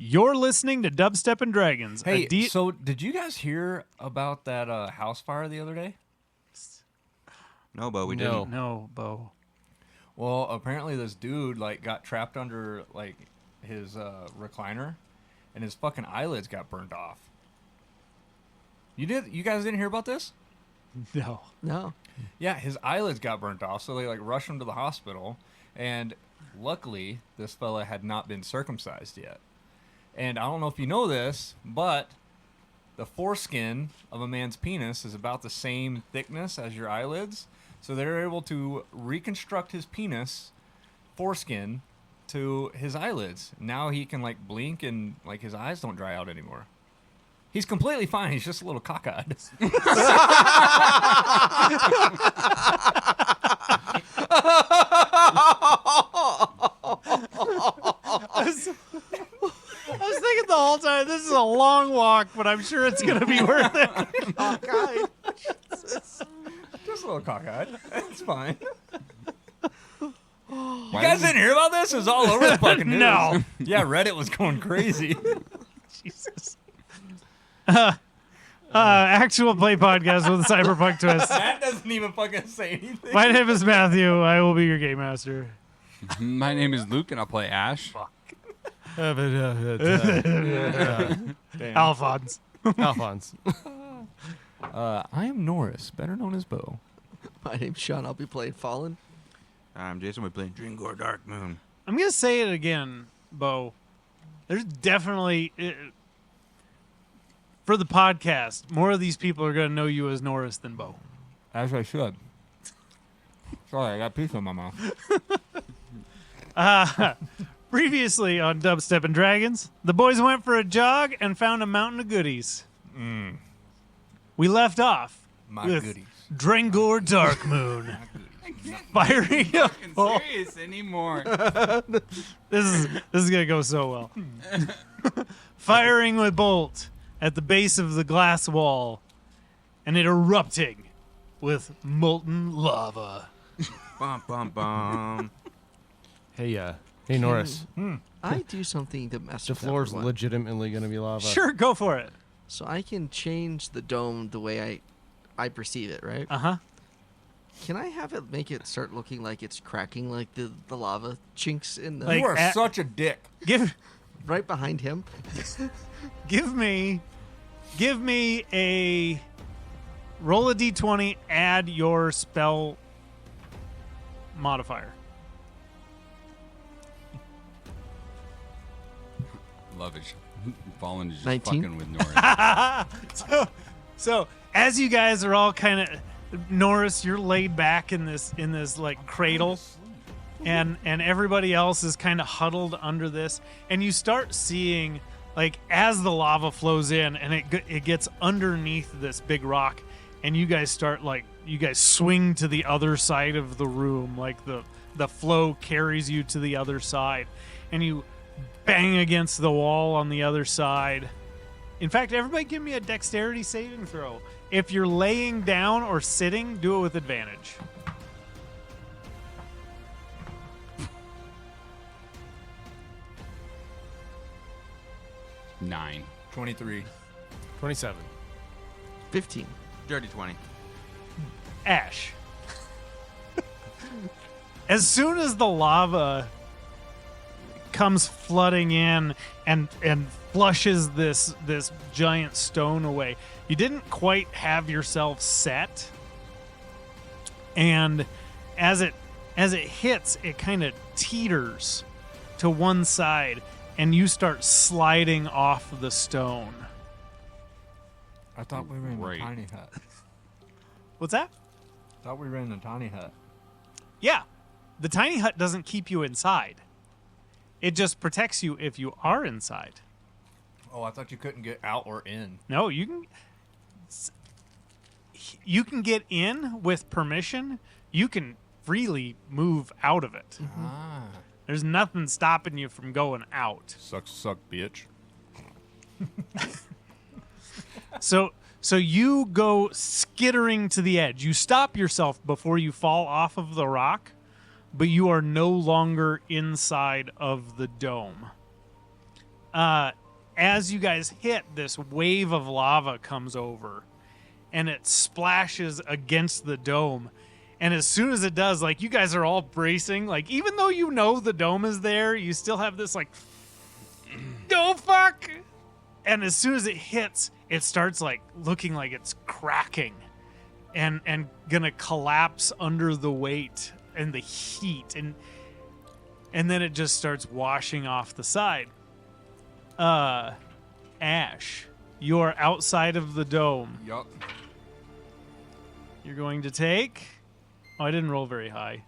You're listening to Dubstep and Dragons. Hey, so did you guys hear about that house fire the other day? No, Bo, we didn't. No, Bo. Well, apparently this dude got trapped under his recliner, and his fucking eyelids got burned off. You guys didn't hear about this? No. Yeah, his eyelids got burnt off, so they rushed him to the hospital, and luckily this fella had not been circumcised yet. And I don't know if you know this, but the foreskin of a man's penis is about the same thickness as your eyelids, so they're able to reconstruct his penis foreskin to his eyelids. Now he can blink and his eyes don't dry out anymore. He's completely fine. He's just a little cockeyed. I was thinking the whole time, this is a long walk, but I'm sure it's going to be worth it. Cockeyed. Just a little cockeyed. It's fine. You guys didn't hear about this? It was all over the fucking news. No. Yeah, Reddit was going crazy. Jesus. Actual play podcast with a cyberpunk twist. That doesn't even fucking say anything. My name is Matthew. I will be your game master. My name is Luke, and I'll play Ash. Alfonz. Alfonz. I am Norris, better known as Bo. My name's Sean. I'll be playing Fallen. I'm Jason. We're playing Dringor Dark Moon. I'm going to say it again, Bo. There's definitely, for the podcast, more of these people are going to know you as Norris than Bo. As I should. Sorry, I got pizza in my mouth. Previously on Dubstep and Dragons, the boys went for a jog and found a mountain of goodies. We left off with goodies. Drengor Dark Moon. Firing a bolt. Serious anymore? This is gonna go so well. Firing a bolt at the base of the glass wall, and it erupting with molten lava. Bum, bum, bum. Hey, Norris. I do something to mess The with floor's everyone. legitimately going to be lava. Sure, go for it. So I can change the dome the way I perceive it, right? Uh-huh. Can I have it make it start looking like it's cracking like the lava chinks in the... Like- You are such a dick. Give right behind him? me a roll a d20, add your spell modifier. Love it. Fallen is just 19? fucking with Norris. So as you guys are all kind of, Norris, you're laid back in this cradle, and everybody else is kind of huddled under this, and you start seeing as the lava flows in and it gets underneath this big rock, and you guys start you guys swing to the other side of the room, the flow carries you to the other side, and you bang against the wall on the other side. In fact, everybody give me a dexterity saving throw. If you're laying down or sitting, do it with advantage. Nine. 23. 27. 15. Dirty 20. Ash. As soon as the lava comes flooding in and flushes this giant stone away, you didn't quite have yourself set, and as it hits, it kind of teeters to one side, and you start sliding off the stone. I thought we were in Right. a tiny hut. What's that? I thought we were in a tiny hut. Yeah, the tiny hut doesn't keep you inside. It just protects you if you are inside. Oh, I thought you couldn't get out or in. No, you can get in with permission. You can freely move out of it. Ah. There's nothing stopping you from going out. Suck, bitch. So you go skittering to the edge. You stop yourself before you fall off of the rock, but you are no longer inside of the dome. As you guys hit, this wave of lava comes over, and it splashes against the dome. And as soon as it does, like, you guys are all bracing. Like, even though you know the dome is there, you still have this, like, oh, fuck! And as soon as it hits, it starts, like, looking like it's cracking and gonna collapse under the weight and the heat. And then it just starts washing off the side. Ash, you're outside of the dome. Yup. You're going to take... Oh, I didn't roll very high.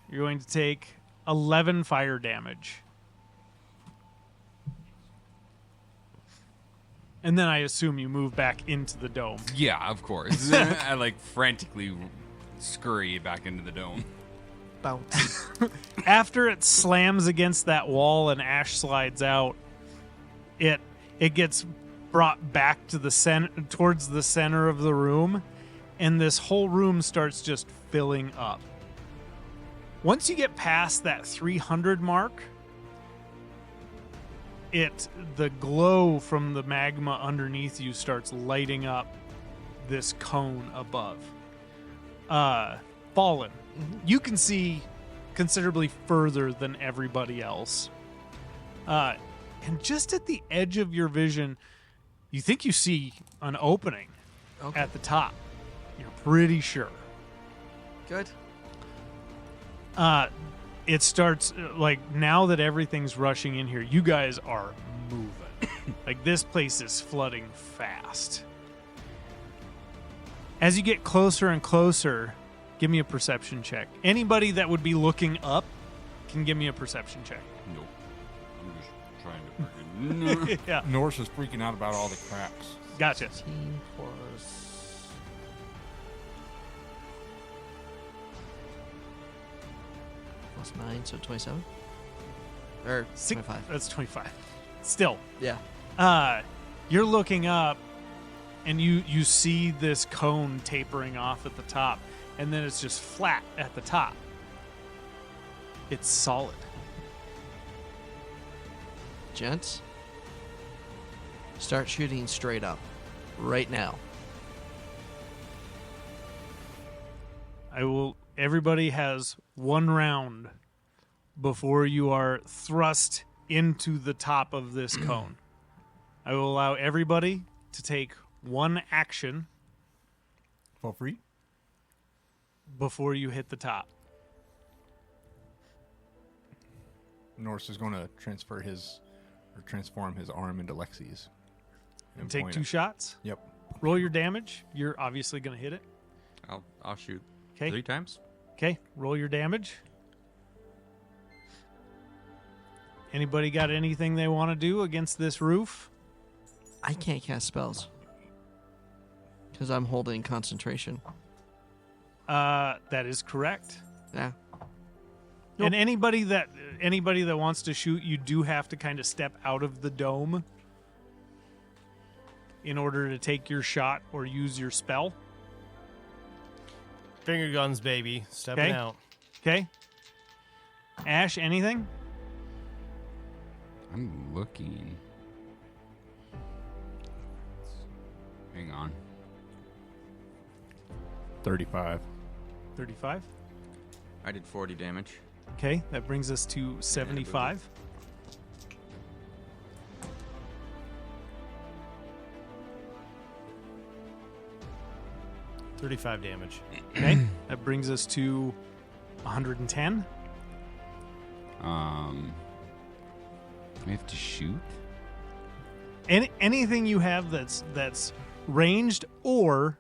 You're going to take 11 fire damage. And then I assume you move back into the dome. Yeah, of course. I like frantically scurry back into the dome. Bounce. After it slams against that wall and Ash slides out, it gets brought back to the towards the center of the room, and this whole room starts just filling up. Once you get past that 300 mark, the glow from the magma underneath you starts lighting up this cone above. Fallen. You can see considerably further than everybody else. And just at the edge of your vision, you think you see an opening at the top. You're pretty sure. Good. It starts, like, now that everything's rushing in here, you guys are moving. Like, this place is flooding fast. As you get closer and closer, give me a perception check. Anybody that would be looking up can give me a perception check. Nope. I'm just trying to freaking... Yeah, Norse is freaking out about all the cracks. gotcha. 16 plus... plus 9, so 27? Or 25. That's 25. Still. Yeah. You're looking up, and you see this cone tapering off at the top, and then it's just flat at the top. It's solid. Gents, start shooting straight up. Right now. Everybody has 1 round before you are thrust into the top of this cone. I will allow everybody to take 1 action For free? before you hit the top. Norse is going to transform his arm into Lexi's. And take point 2 it. shots. Yep. Roll your damage. You're obviously going to hit it. I'll shoot 'Kay. 3 times. Okay, roll your damage. Anybody got anything they want to do against this roof? I can't cast spells. Because I'm holding concentration. That is correct. Yeah. And anybody that wants to shoot, you do have to kind of step out of the dome in order to take your shot or use your spell. Finger guns, baby. Stepping Okay. out. Okay. Ash, anything? I'm looking. Hang on. 35. 35. I did 40 damage. Okay, that brings us to 75. $35 damage. Okay, that brings us to 110. We have to shoot? Anything you have that's ranged, or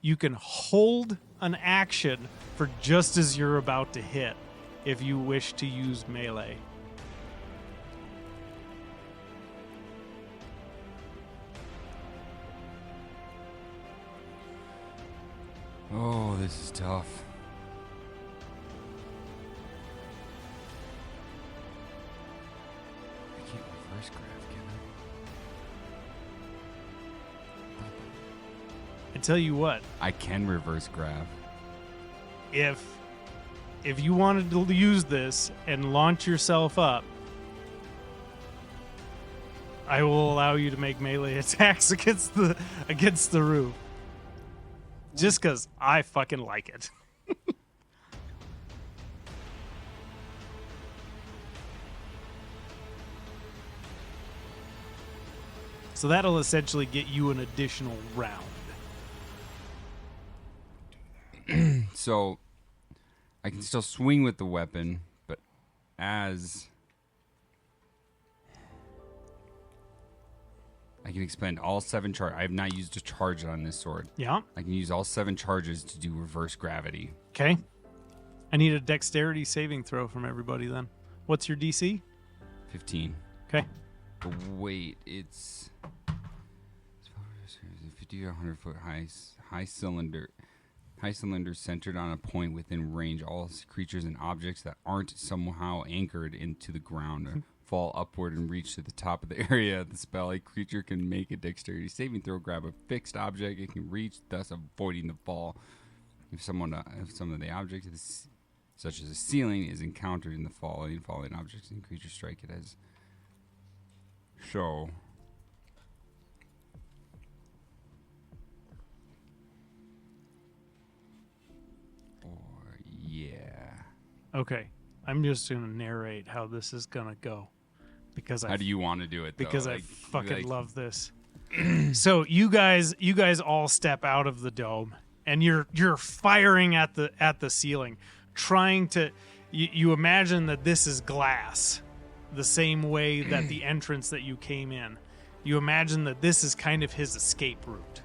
you can hold an action for just as you're about to hit if you wish to use melee. Oh, this is tough. I can't reverse graph, can I tell you what, I? I can reverse graph. if you wanted to use this and launch yourself up, I will allow you to make melee attacks against the roof. Just because I fucking like it. So that'll essentially get you an additional round. So I can still swing with the weapon, but as I can expend all 7 charge. I have not used a charge on this sword. Yeah. I can use all 7 charges to do reverse gravity. Okay. I need a dexterity saving throw from everybody then. What's your DC? 15. Okay. But wait, it's 50 to 100 foot high cylinder centered on a point within range. All creatures and objects that aren't somehow anchored into the ground fall upward and reach to the top of the area of the spell. A creature can make a dexterity saving throw, grab a fixed object it can reach, thus avoiding the fall. If some of the objects, such as a ceiling, is encountered in the falling objects and creatures strike it as so. Or yeah. Okay. I'm just going to narrate how this is going to go. Because How do you want to do it, though? Because I Like, fucking love this. So you guys all step out of the dome and you're firing at the ceiling, trying to you imagine that this is glass, the same way that the entrance that you came in. You imagine that this is kind of his escape route.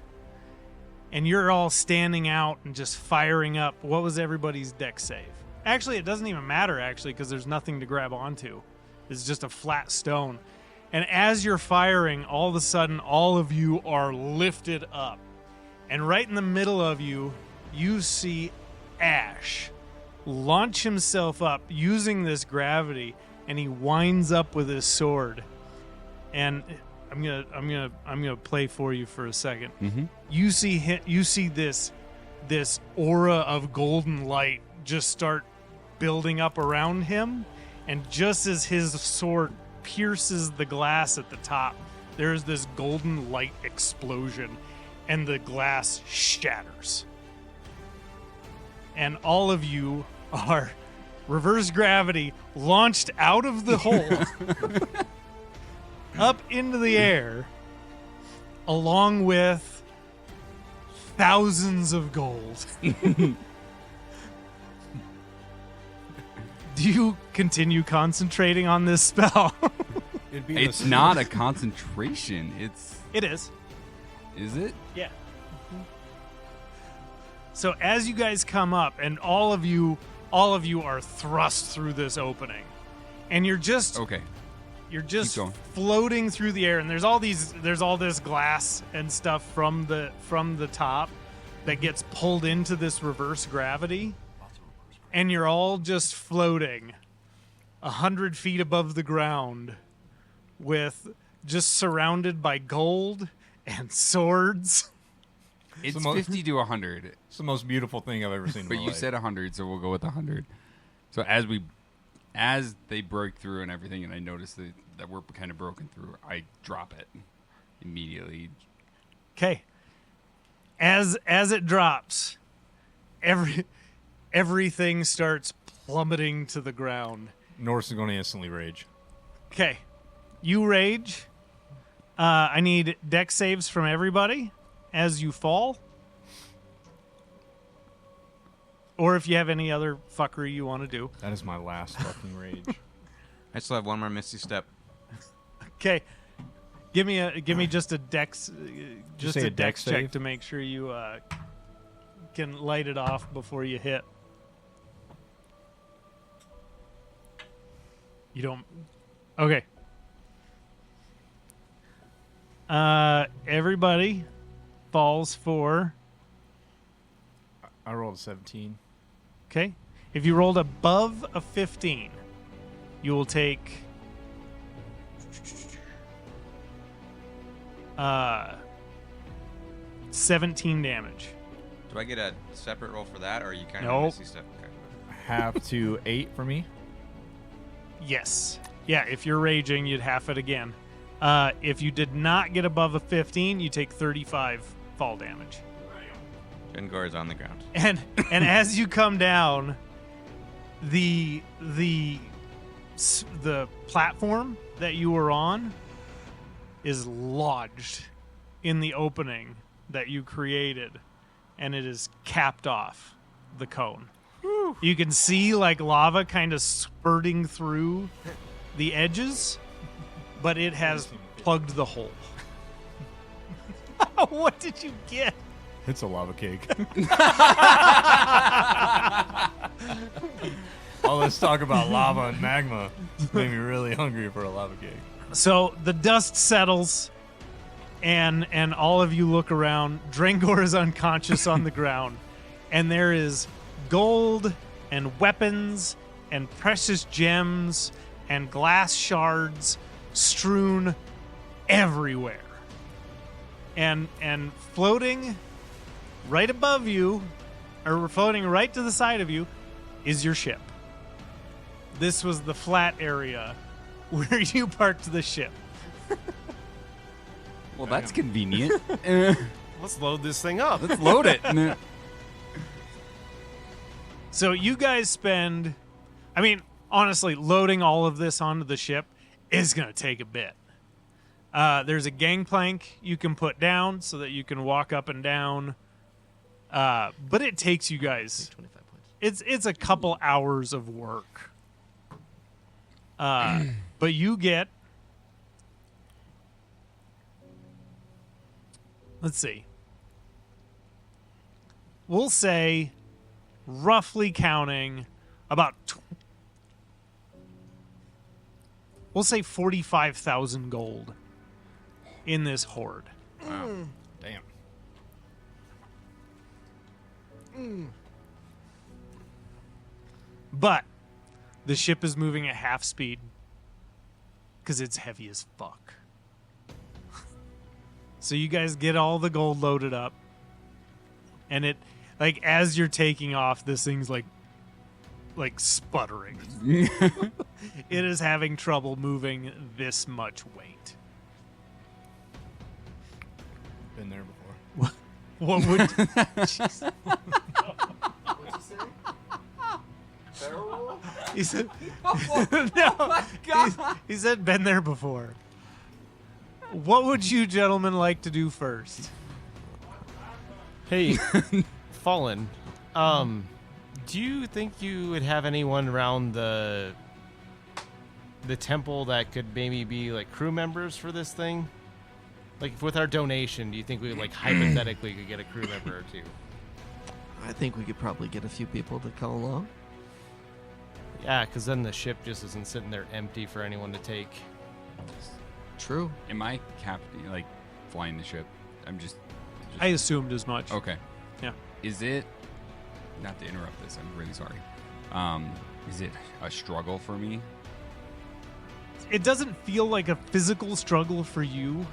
And you're all standing out and just firing up. What was everybody's dex save? Actually, it doesn't even matter, because there's nothing to grab onto. It's just a flat stone. And as you're firing, all of a sudden, all of you are lifted up. And right in the middle of you, you see Ash launch himself up using this gravity, and he winds up with his sword. And I'm gonna play for you for a second. Mm-hmm. You see this aura of golden light just start building up around him, and just as his sword pierces the glass at the top, there's this golden light explosion, and the glass shatters. And all of you are reverse gravity launched out of the hole up into the air, along with thousands of gold. Do you continue concentrating on this spell? It'd be It's not a concentration. It is. Is it? Yeah. So as you guys come up, and all of you are thrust through this opening, and you're just Okay. You're just Keep going. floating through the air, and there's all this glass and stuff from the top that gets pulled into this reverse gravity, and you're all just floating 100 feet above the ground, with just surrounded by gold and swords. It's mo- 50 to 100. It's the most beautiful thing I've ever seen in But my you life. said 100, so we'll go with 100. So as they break through and everything, and I notice that we're kind of broken through, I drop it immediately. Okay. As it drops, everything starts plummeting to the ground. Norris is going to instantly rage. Okay. You rage. I need dex saves from everybody as you fall. Or if you have any other fuckery you want to do. That is my last fucking rage. I still have one more Misty Step. Okay. Give me just a dex just say a a dex dex check save? to make sure you can light it off before you hit. You don't. Okay. Everybody falls for. I rolled a 17. Okay. If you rolled above a 15, you will take 17 damage. Do I get a separate roll for that, or are you kind Nope. of Misty Step? Okay. Half to 8 for me. Yes. Yeah, if you're raging, you'd half it again. If you did not get above a 15, you take 35 fall damage. Gengor is on the ground. And as you come down, the platform that you were on is lodged in the opening that you created, and it is capped off the cone. Whew. You can see like lava kind of spurting through the edges, but it has plugged the hole. What did you get? It's a lava cake. Oh, let's talk about lava and magma. It's made me really hungry for a lava cake. So the dust settles, and all of you look around. Drangor is unconscious on the ground, and there is gold and weapons and precious gems and glass shards strewn everywhere. And floating right above you, or floating right to the side of you, is your ship. This was the flat area where you parked the ship. Well, that's convenient. Let's load this thing up. Let's load it. So you guys spend, I mean, honestly, loading all of this onto the ship is going to take a bit. There's a gangplank you can put down so that you can walk up and down. But it takes you guys, 25 points. it's a couple hours of work. But you get, let's see, we'll say, roughly counting, about, we'll say 45,000 gold in this hoard. Wow. Damn. But the ship is moving at half speed because it's heavy as fuck. So you guys get all the gold loaded up, and it, like, as you're taking off, this thing's like sputtering. It is having trouble moving this much weight. Been there before. What would? Jeez. He said, no. He said, been there before. What would you gentlemen like to do first? Hey, Fallen. Do you think you would have anyone around the temple that could maybe be like crew members for this thing? Like, with our donation, do you think we like hypothetically could get a crew member or two? I think we could probably get a few people to come along. Yeah, because then the ship just isn't sitting there empty for anyone to take. True. Am I captain, like, flying the ship? I'm just I assumed as much. okay. Yeah. Is it, not to interrupt this, I'm really sorry. Is it a struggle for me? It doesn't feel like a physical struggle for you,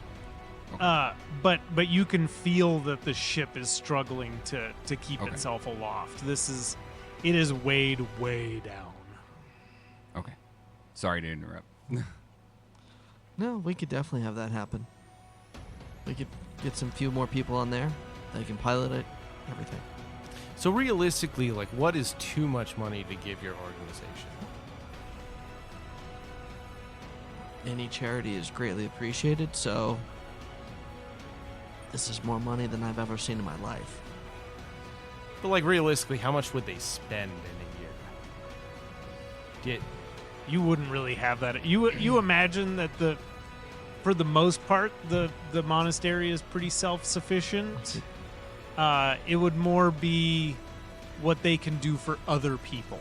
but you can feel that the ship is struggling to keep Okay. itself aloft. It is weighed way down. Okay. Sorry to interrupt. No, we could definitely have that happen. We could get some few more people on there. They can pilot it, everything. So realistically, like, what is too much money to give your organization? Any charity is greatly appreciated, so this is more money than I've ever seen in my life. But like, realistically, how much would they spend in a year? You wouldn't really have that. You imagine that for the most part, the monastery is pretty self-sufficient. It would more be what they can do for other people.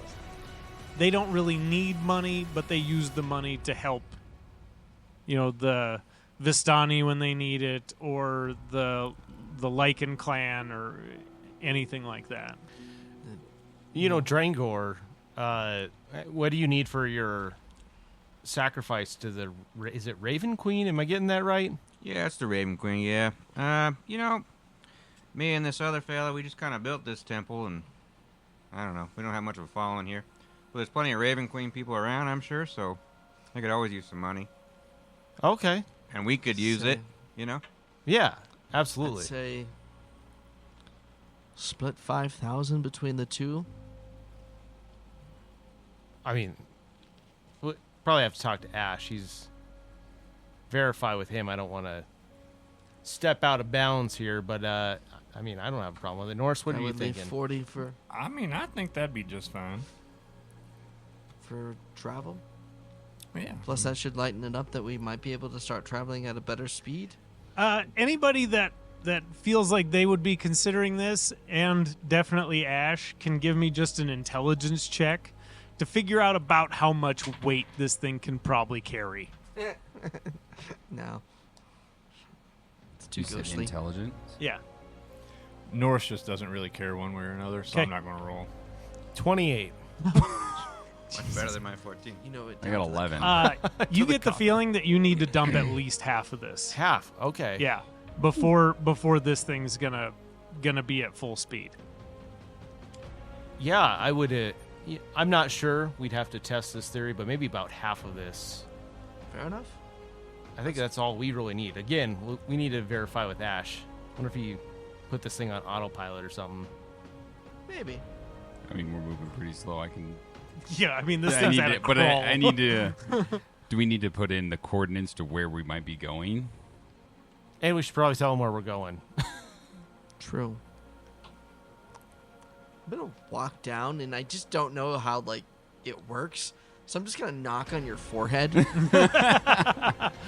They don't really need money, but they use the money to help, the Vistani when they need it, or the Lycan clan, or anything like that. Drangor, what do you need for your sacrifice to the... Is it Raven Queen? Am I getting that right? Yeah, it's the Raven Queen, yeah. Me and this other fella, we just kind of built this temple, and I don't know, we don't have much of a following here. But there's plenty of Raven Queen people around, I'm sure, so I could always use some money. Okay. And we could use it, you know? Yeah, I'd absolutely. say split 5,000 between the two. I mean, we'll probably have to talk to Ash. He's verify with him. I don't want to step out of bounds here, but I mean, I don't have a problem with it. Norse, what I are you would leave thinking? 40 for I mean, I think that'd be just fine. travel. Yeah. Plus, that should lighten it up that we might be able to start traveling at a better speed. Anybody that feels like they would be considering this, and definitely Ash, can give me just an intelligence check to figure out about how much weight this thing can probably carry. No. It's too You said ghostly. intelligence. Yeah. Norris just doesn't really care one way or another, so 'Kay. I'm not going to roll. 28. Much better than my 14. You know it. I got 11. You get the feeling that you need to dump at least half of this. Half. Okay. Yeah. Before this thing's gonna be at full speed. Yeah, I would. I'm not sure. We'd have to test this theory, but maybe about half of this. Fair enough. I think that's all we really need. Again, we need to verify with Ash. Wonder if he put this thing on autopilot or something. Maybe. I mean, we're moving pretty slow. I can. Yeah, I mean this I thing's need at to, a but crawl. I need to. Do we need to put in the coordinates to where we might be going? And we should probably tell him where we're going. True. I'm gonna walk down, and I just don't know how like it works. So I'm just gonna knock on your forehead.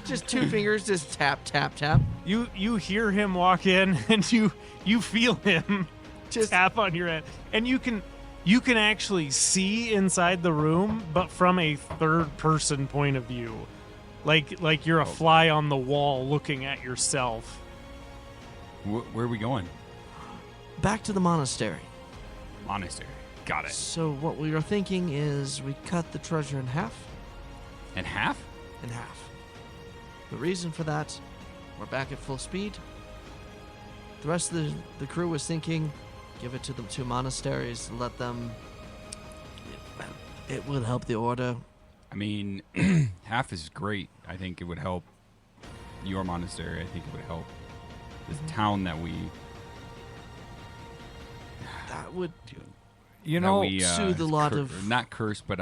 Just 2 fingers, just tap, tap, tap. You hear him walk in, and you feel him Just tap on your head, and you can actually see inside the room, but from a third person point of view, like you're a fly on the wall looking at yourself. Where are we going? back to the monastery. Monastery. Got it. So what we are thinking is we cut the treasure in half. And half? In half. The reason for that, we're back at full speed. The rest of the crew was thinking, give it to the 2 monasteries, let them. It will help the order. I mean, half is great. I think it would help your monastery. I think it would help this town that we. That would You that know, we, soothe a lot of. not curse, but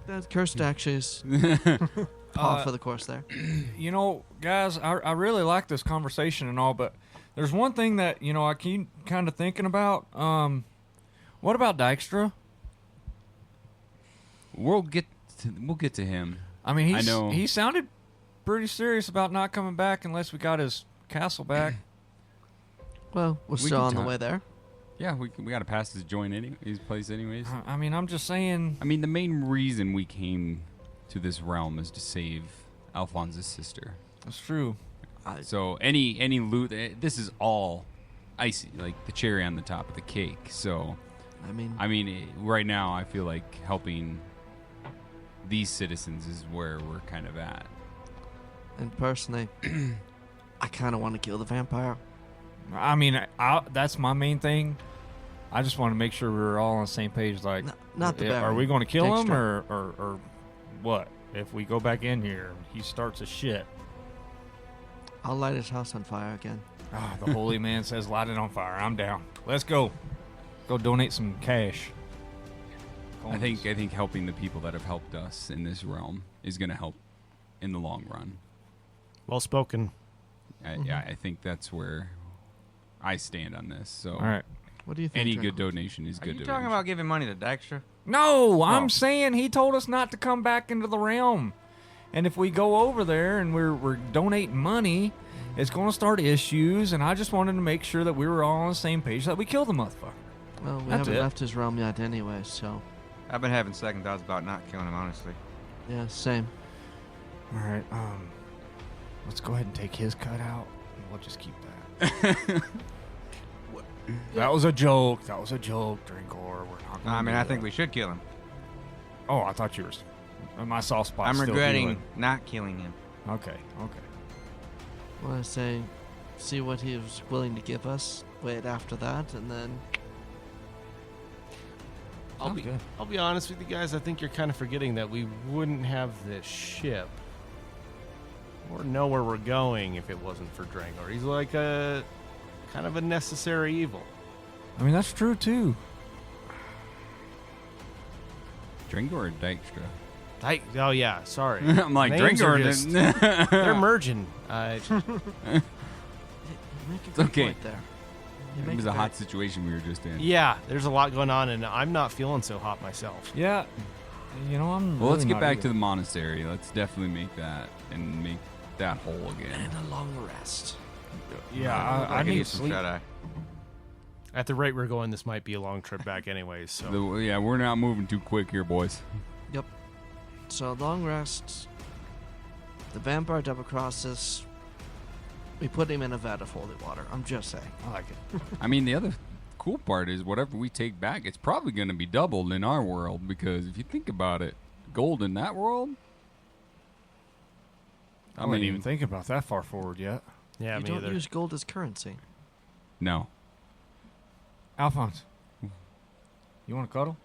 That cursed actually is par for the course there. you know, guys, I really like this conversation and all, but there's one thing that, you know, I keep kind of thinking about. What about Dykstra? we'll get to him. I mean, I know. he sounded pretty serious about not coming back unless we got his castle back. Well, we're We still can on the talk. way there. Yeah, we got to pass his his place anyways. I mean, I'm just saying. I mean, the main reason we came to this realm is to save Alfonz's sister. That's true. So any loot, this is all icy, like the cherry on the top of the cake. So, I mean, right now I feel like helping these citizens is where we're kind of at. and personally, I kind of want to kill the vampire. I mean, that's my main thing. I just want to make sure we're all on the same page. Like, Not the are Baron. we going to kill him Dijkstra. or what? If we go back in here, he starts a shit. I'll light his house on fire again. Ah, the holy man says light it on fire. I'm down. Let's go. Go donate some cash. I think helping the people that have helped us in this realm is going to help in the long run. Well spoken. Yeah, I think that's where I stand on this. So, All right. What do you think? any Draco? good donation is Are good you donation. talking about giving money to Dykstra? No, Oh. I'm saying he told us not to come back into the realm. And if we go over there and we're donating money, it's going to start issues. And I just wanted to make sure that we were all on the same page, that we kill the motherfucker. Well, we That's haven't it. left his realm yet anyway, so I've been having second thoughts about not killing him, honestly. yeah, same. All right. Let's go ahead and take his cut out. And we'll just keep that. That was a joke. That was a joke, Drinkor. We're not gonna I mean, do I think that. we should kill him. Oh, I thought you were. My soft spot. I'm regretting not killing him. Okay. Well, I say, see what he was willing to give us. Wait after that, and then I'll be honest with you guys. I think you're kind of forgetting that we wouldn't have this ship or know where we're going if it wasn't for Drangor. He's like a kind of a necessary evil. I mean, that's true too. Drangor or Dykstra? Oh yeah, sorry. I'm like, Names are Drangor. just- They're merging. You make a It's good okay. point there. You It make was a a very- hot situation we were just in. Yeah, there's a lot going on, and I'm not feeling so hot myself. Yeah. You know, I'm. Well, let's really get not back either. to the monastery. Let's definitely make that and make that whole again. And a long rest. Yeah, I I could need use some sleep. shut eye. At the rate we're going, this might be a long trip back anyways. So Yeah, we're not moving too quick here, boys. Yep. So long rest. The vampire double crosses. We put him in a vat of holy water. I'm just saying. I like it. I mean, the other cool part is whatever we take back, it's probably going to be doubled in our world because if you think about it, gold in that world. I wouldn't even think about that far forward yet. yeah, you me don't either. use gold as currency. No. Alfonz, you want to cuddle?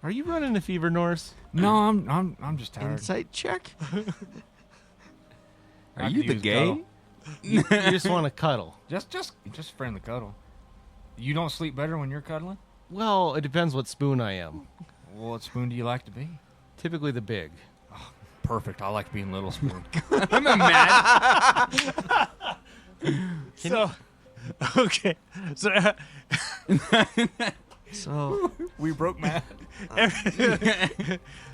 Are you running a fever, Norse? No, I'm just tired. Insight check. Are I you could the use gay? cuddle. You just want to cuddle. Just friendly cuddle. You don't sleep better when you're cuddling? Well, it depends what spoon I am. Well, what spoon do you like to be? Typically the big. Perfect. I like being little spoon. I'm mad. So, okay. So, So we broke Matt.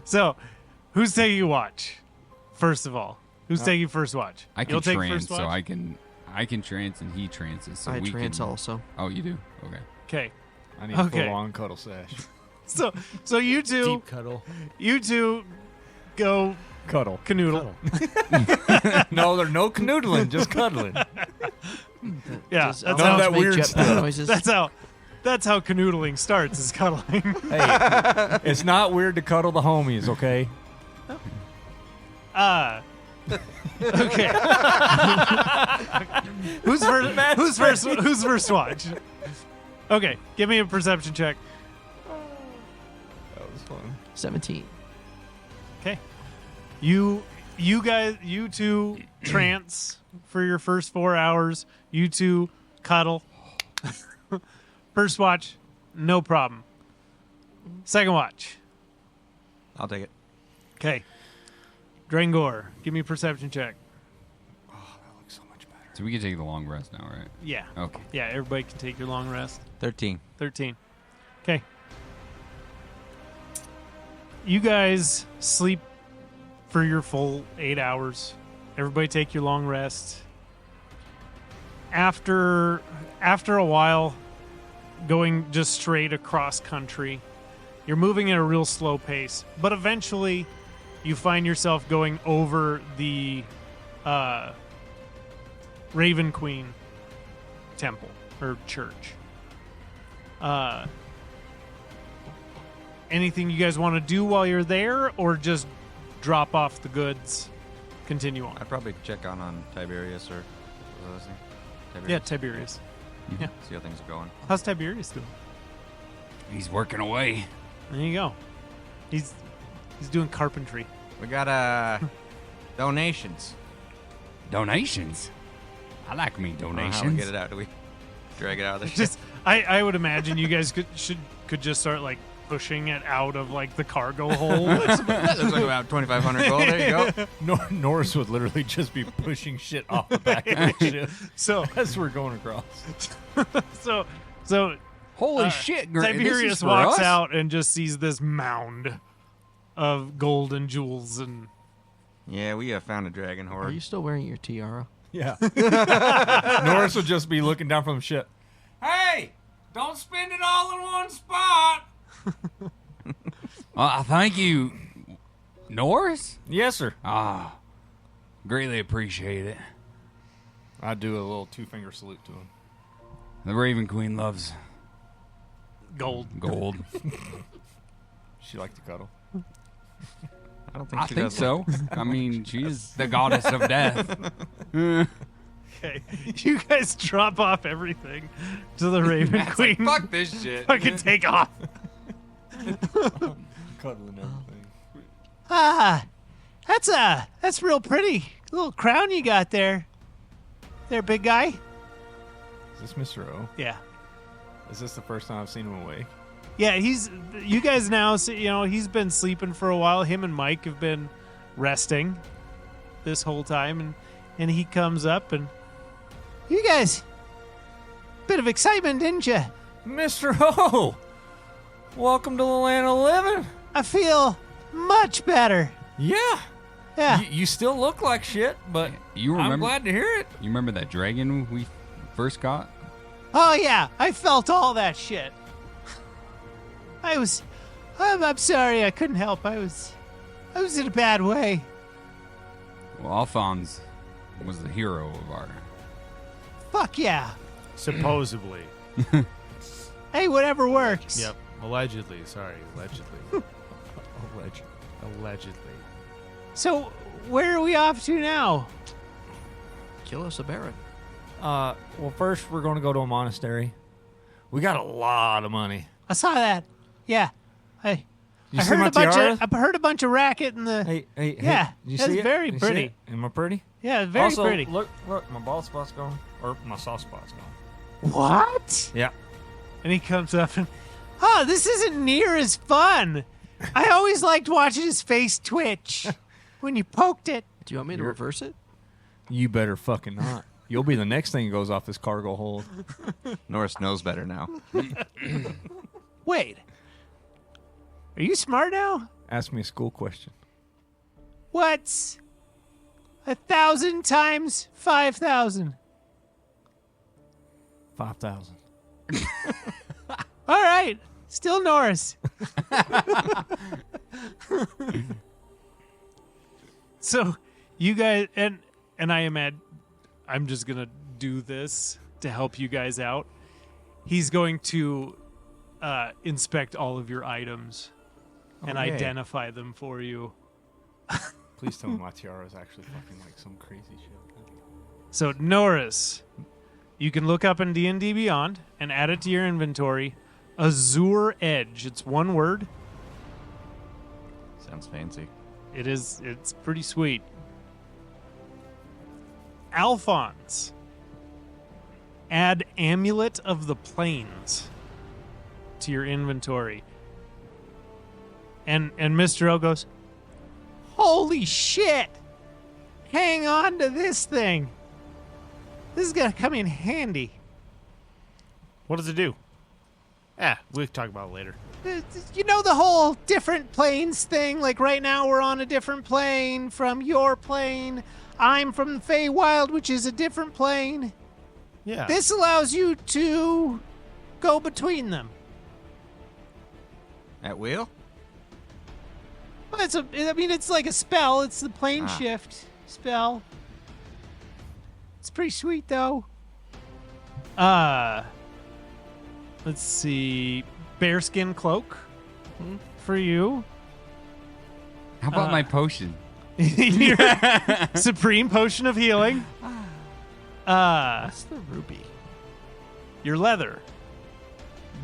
so, who's taking watch? First of all, who's taking first watch? I can You'll take trance, first so watch? I can trance and he trances. So I we trance can, also. Oh, you do? Okay. Okay. I need Okay. a full-on cuddle sesh. So you two, Deep cuddle. go Cuddle. canoodle. No, there's no canoodling, just cuddling. Yeah, Does that's None how of that make weird jetpack stuff. noises? that's how canoodling starts. Is cuddling. Hey, it's not weird to cuddle the homies, okay? Okay. Who's first watch? Okay, give me a perception check. That was fun. 17. Okay. You two trance for your first 4 hours. You two cuddle. First watch, no problem. Second watch. I'll take it. Okay. Drangor, give me a perception check. That looks so much better. So we can take the long rest now, right? Yeah. Okay. Yeah, everybody can take your long rest. 13. 13. Okay. You guys sleep for your full 8 hours. Everybody take your long rest. After a while, going just straight across country, you're moving at a real slow pace. But eventually, you find yourself going over the Raven Queen temple or church. Anything you guys want to do while you're there, or just drop off the goods, continue on? I'd probably check on Tiberius or what was his name? Yeah, Tiberius. Tiberius. See how things are going. How's Tiberius doing? He's working away. There you go. He's doing carpentry. We got donations. Donations. I like me I don't know donations. how we get it out. Do we drag it out of there? Just I would imagine you guys could just start like pushing it out of like the cargo hold. That looks like about 2,500 gold. There you go. Norris would literally just be pushing shit off the back of the ship So as we're going across. so Holy shit! This is Tiberius for walks us? out and just sees this mound of gold and jewels and Yeah, we found a dragon Are horde. you still wearing your tiara? Yeah. Norris would just be looking down from the ship. Hey, don't spend it all in one spot. Thank you, Norris. Yes, sir. Ah, greatly appreciate it. I do a little 2-finger salute to him. The Raven Queen loves gold. gold. She liked to cuddle. I don't think I she think does. so. I mean, she's the goddess of death. Okay, you guys drop off everything to the Raven Matt's like, Queen. fuck this shit. Fucking take off. Cuddling everything. That's real pretty. Little crown you got there. There, big guy. Is this Mr. O? Yeah. Is this the first time I've seen him awake? Yeah, you guys now see, he's been sleeping for a while. Him and Mike have been resting this whole time, and he comes up and, you guys, bit of excitement, didn't you? Mr. O! Welcome to the land of living. I feel much better. Yeah. Yeah. You still look like shit, but You remember? I'm glad to hear it. You remember that dragon we first got? Oh yeah, I felt all that shit. I'm sorry, I couldn't help. I was in a bad way. Well, Alfonz was the hero of our. Fuck yeah. Supposedly. Hey, whatever works. Yep. Allegedly. Sorry. Allegedly. Allegedly. So, where are we off to now? Kill us a Baron. Well, first we're going to go to a monastery. We got a lot of money. I saw that. Yeah. I You I see heard my a bunch tiara? of I heard a bunch of racket in the Hey, Yeah, You that's see it? very You see pretty. it? Am I pretty? Yeah, very also, pretty. Look, my bald spot's gone, or my soft spot's gone. What? Yeah. And he comes up and, this isn't near as fun. I always liked watching his face twitch when you poked it. Do you want me to reverse it? You better fucking not. You'll be the next thing that goes off this cargo hold. Norris knows better now. Wait. Are you smart now? Ask me a school question. What's 1,000 times 5,000? 5,000. All right. Still Norris. So you guys and I imagine I'm just gonna do this to help you guys out. He's going to inspect all of your items and yay. identify them for you. Please tell me my tiara is actually fucking like some crazy shit. So Norris, you can look up in D&D Beyond and add it to your inventory. Azure Edge. It's one word. Sounds fancy. It's pretty sweet. Alfonz. Add Amulet of the Plains to your inventory. And Mr. O goes, holy shit! Hang on to this thing. This is gonna come in handy. What does it do? We'll talk about it later. You know the whole different planes thing? Like right now we're on a different plane from your plane. I'm from the Feywild, which is a different plane. Yeah. This allows you to go between them. At will? Well, it's like a spell. It's the plane Ah. shift spell. It's pretty sweet though. Let's see. Bearskin cloak for you. How about my potion? Your supreme potion of healing. That's the ruby. Your leather.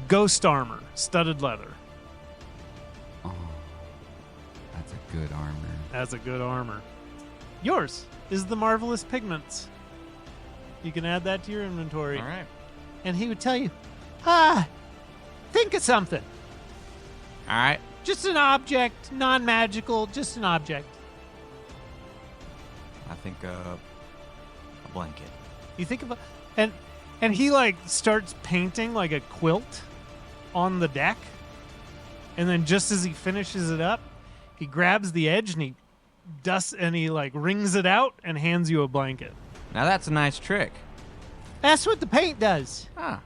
Ghost armor, studded leather. Oh, that's a good armor. That's a good armor. Yours is the marvelous pigments. You can add that to your inventory. All right. And he would tell you, think of something. All right. Just an object, non-magical, just an object. I think a blanket. You think about and he like starts painting like a quilt on the deck. And then just as he finishes it up, he grabs the edge and he like wrings it out and hands you a blanket. Now that's a nice trick. That's what the paint does. Huh.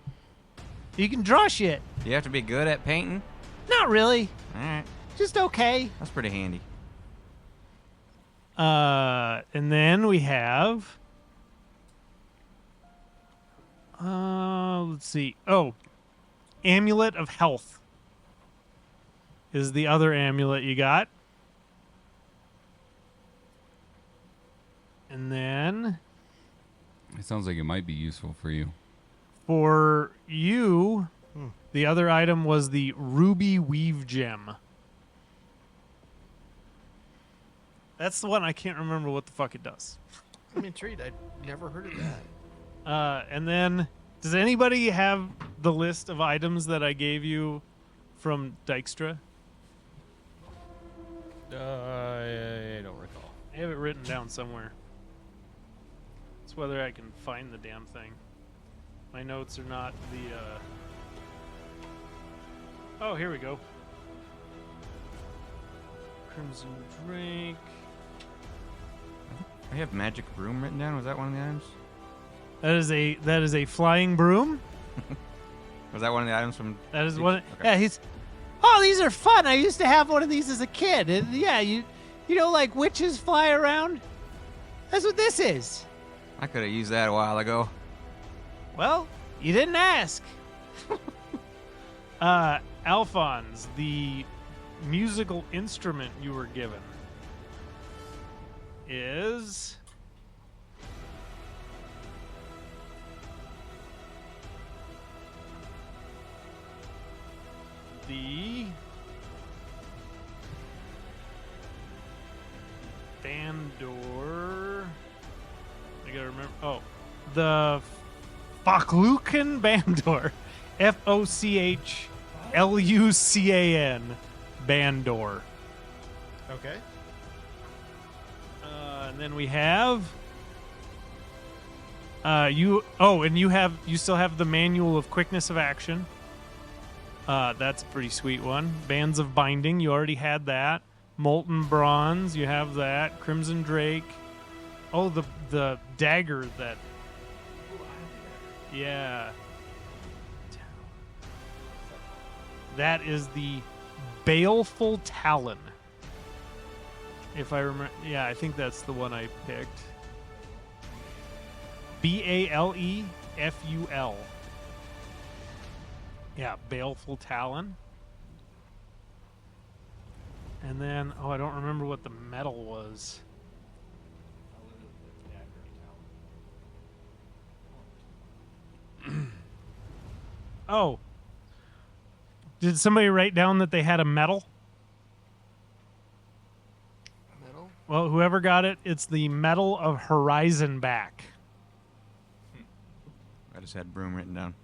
You can draw shit. Do you have to be good at painting? Not really. All right. Just okay. That's pretty handy. And then we have let's see. Oh, Amulet of Health is the other amulet you got. And then It sounds like it might be useful for you. for you, the other item was the Ruby Weave Gem. That's the one I can't remember what the fuck it does. I'm intrigued. I'd never heard of that. And then, does anybody have the list of items that I gave you from Dykstra? I don't recall. I have it written down somewhere. It's whether I can find the damn thing. My notes are not the. Oh, here we go. Crimson Drake. I have magic broom written down. Was that one of the items? That is a flying broom. Was that one of the items from? That is one. Okay. Yeah, he's. Oh, these are fun. I used to have one of these as a kid. And yeah, you know, like witches fly around. That's what this is. I could have used that a while ago. Well, you didn't ask. Alfonz, the musical instrument you were given is the Bandor. I gotta remember. Oh, the Fochlucan Bandor. Fochlucan Bandor. Okay. And then we have you still have the manual of quickness of action. That's a pretty sweet one. Bands of binding, you already had that. Molten bronze, you have that. Crimson Drake. Oh, the dagger that. Yeah. That is the Baleful Talon. If I remember, yeah, I think that's the one I picked. Baleful. Yeah, Baleful Talon. And then, I don't remember what the metal was. Oh. Did somebody write down that they had a medal? Metal? Well, whoever got it, it's the Medal of Horizon Back. I just had broom written down.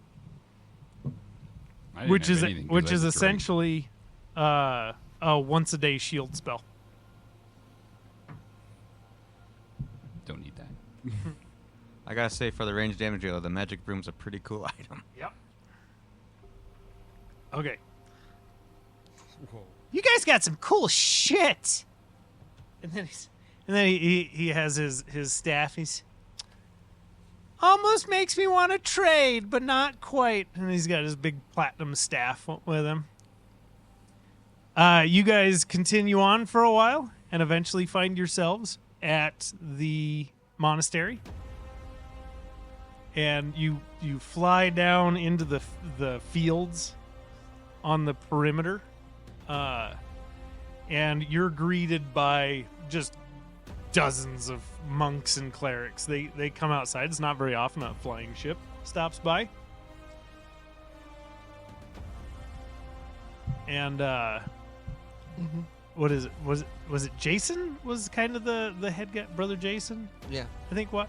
I didn't Which have is anything 'cause which I is was a drake. essentially a once a day shield spell. Don't need that. I gotta say, for the range damage dealer, the magic broom's a pretty cool item. Yep. Okay. You guys got some cool shit. And then he has his staff. He's Almost makes me want to trade, but not quite. and he's got his big platinum staff with him. You guys continue on for a while and eventually find yourselves at the monastery. And you fly down into the fields on the perimeter. And you're greeted by just dozens of monks and clerics. They come outside. It's not very often a flying ship stops by. And what is it? Was it Jason? Was kind of the head guy, Brother Jason? Yeah. I think what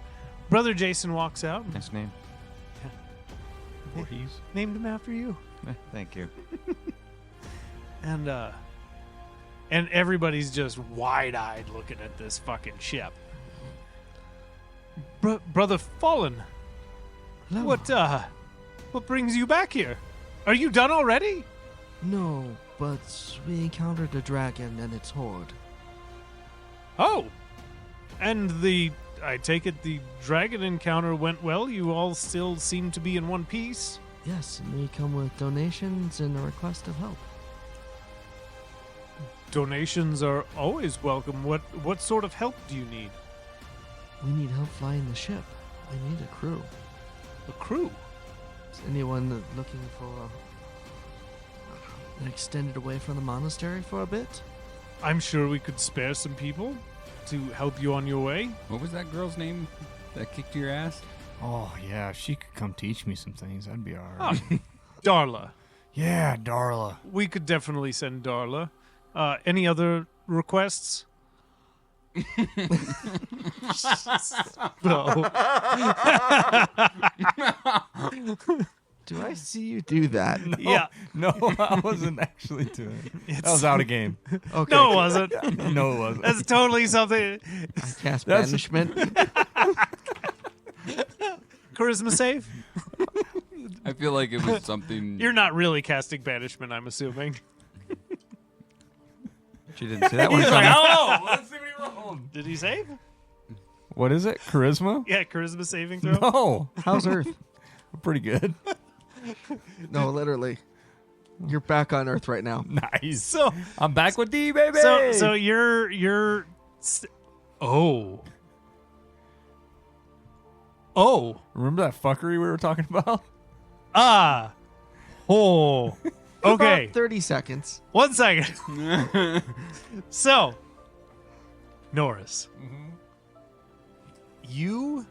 Brother Jason walks out. Nice name. Named him after you. Thank you. And everybody's just wide-eyed looking at this fucking ship. Brother Fallen, what brings you back here? Are you done already? No, but we encountered a dragon and its hoard. Oh, and I take it the dragon encounter went well. You all still seem to be in one piece. Yes, and we come with donations and a request of help. Donations are always welcome. What sort of help do you need? We need help flying the ship. I need a crew. A crew. Is anyone looking for an extended away from the monastery for a bit? I'm sure we could spare some people to help you on your way. What was that girl's name that kicked your ass? Oh, yeah, if she could come teach me some things, that'd be all Oh, right. Darla. Yeah, Darla. We could definitely send Darla. Any other requests? No. Do I see you do that? Yeah. No, I wasn't actually doing it. That was out of game. Okay. No, it wasn't. No, it wasn't. That's totally something. I cast That's- banishment. Charisma save? I feel like it was something. You're not really casting banishment, I'm assuming. She didn't see that one He's like, coming. oh, let's see what he rolled. Did he save? What is it? Charisma? Yeah, charisma saving throw. No. How's Earth? Pretty good. No, literally. You're back on Earth right now. Nice. So, I'm back with D, baby. so you're. Oh. Oh. Remember that fuckery we were talking about? Ah. Oh. Okay. About 30 seconds. 1 second. So, Norris, you.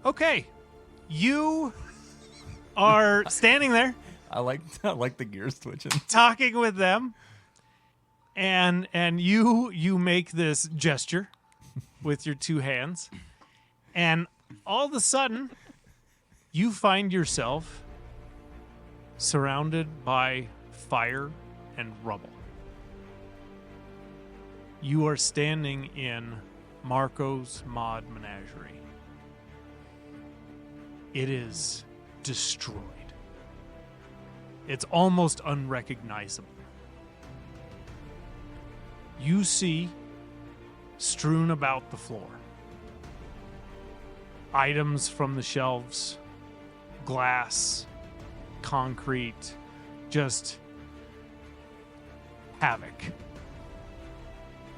Okay, you are standing there I like the gears twitching. talking with them, and you make this gesture with your two hands, and all of a sudden, you find yourself surrounded by fire and rubble. You are standing in Marco's Mod Menagerie. It is destroyed. It's almost unrecognizable. You see, strewn about the floor, items from the shelves, glass, concrete, just havoc.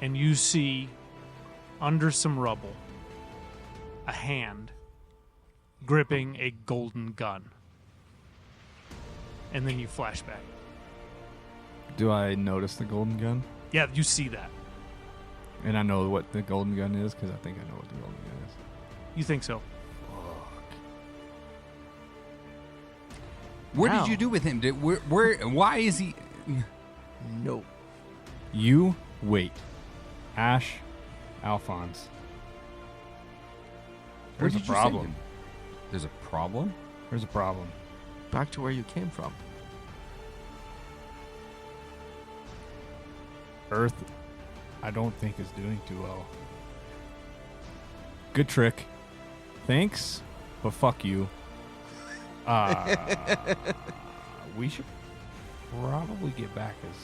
And you see, under some rubble, a hand gripping a golden gun. And then you flash back. Do I notice the golden gun? Yeah, you see that. And I know what the golden gun is because I think I know what the golden gun is. You think so? What Wow. did you do with him? Why is he? Nope. You wait. Ash, Alfonz. Where There's a did you send problem. him? There's a problem. There's a problem. Back to where you came from. Earth, I don't think is doing too well. Good trick. Thanks, but fuck you. We should probably get back as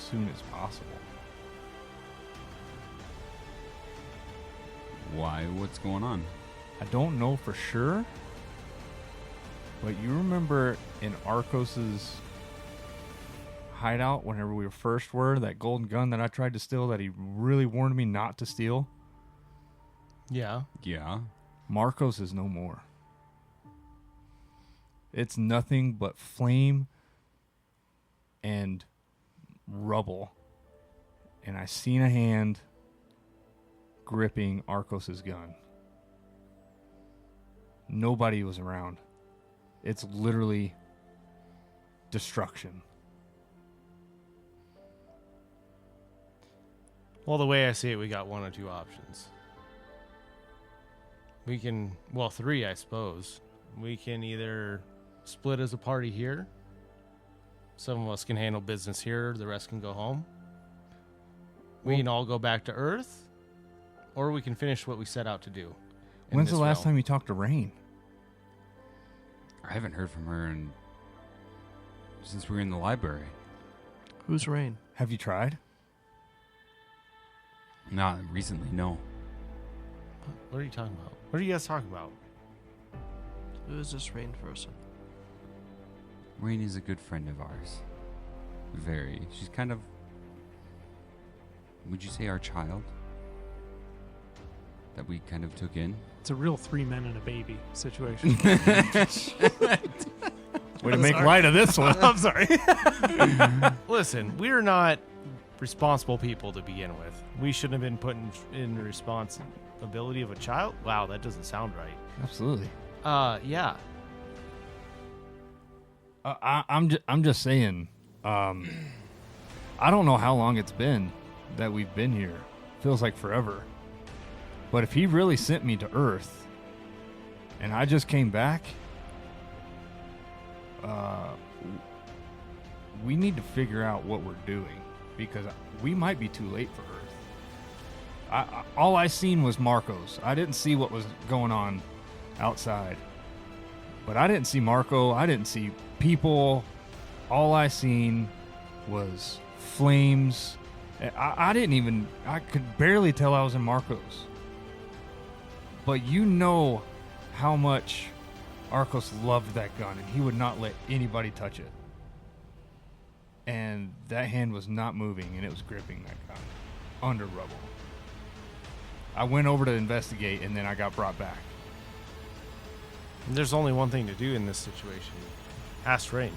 soon as possible. Why? What's going on? I don't know for sure, but you remember in Arcos's hideout whenever we first were, that golden gun that I tried to steal that he really warned me not to steal? Yeah. Yeah. Marcos is no more. It's nothing but flame and rubble. And I seen a hand gripping Arcos's gun. Nobody was around. It's literally destruction. Well, the way I see it, we got one or two options. We can, well, three, I suppose. We can either split as a party here. Some of us can handle business here. The rest can go home. We can all go back to Earth. Or we can finish what we set out to do. in When's the this last realm. time you talked to Rain? I haven't heard from her since we were in the library. Who's Rain? Have you tried? Not recently, no. What are you talking about? What are you guys talking about? Who is this Rain person? Rain is a good friend of ours. Very. She's kind of. Would you say our child? That we kind of took in? It's a real 3 men and a baby situation. Way to make light of this one. I'm sorry. Listen, we're not responsible people to begin with. We shouldn't have been put in the responsibility of a child. Wow, that doesn't sound right. Absolutely. Yeah. I'm just saying. I don't know how long it's been that we've been here feels like forever. But if he really sent me to Earth and I just came back, we need to figure out what we're doing, because we might be too late for Earth. All I seen was Marco's. I didn't see what was going on outside. But I didn't see Marco. I didn't see people. All I seen was flames. I could barely tell I was in Marco's. But you know how much Arcos loved that gun, and he would not let anybody touch it. And that hand was not moving, and it was gripping that gun under rubble. I went over to investigate, and then I got brought back. There's only one thing to do in this situation. Ask Rain.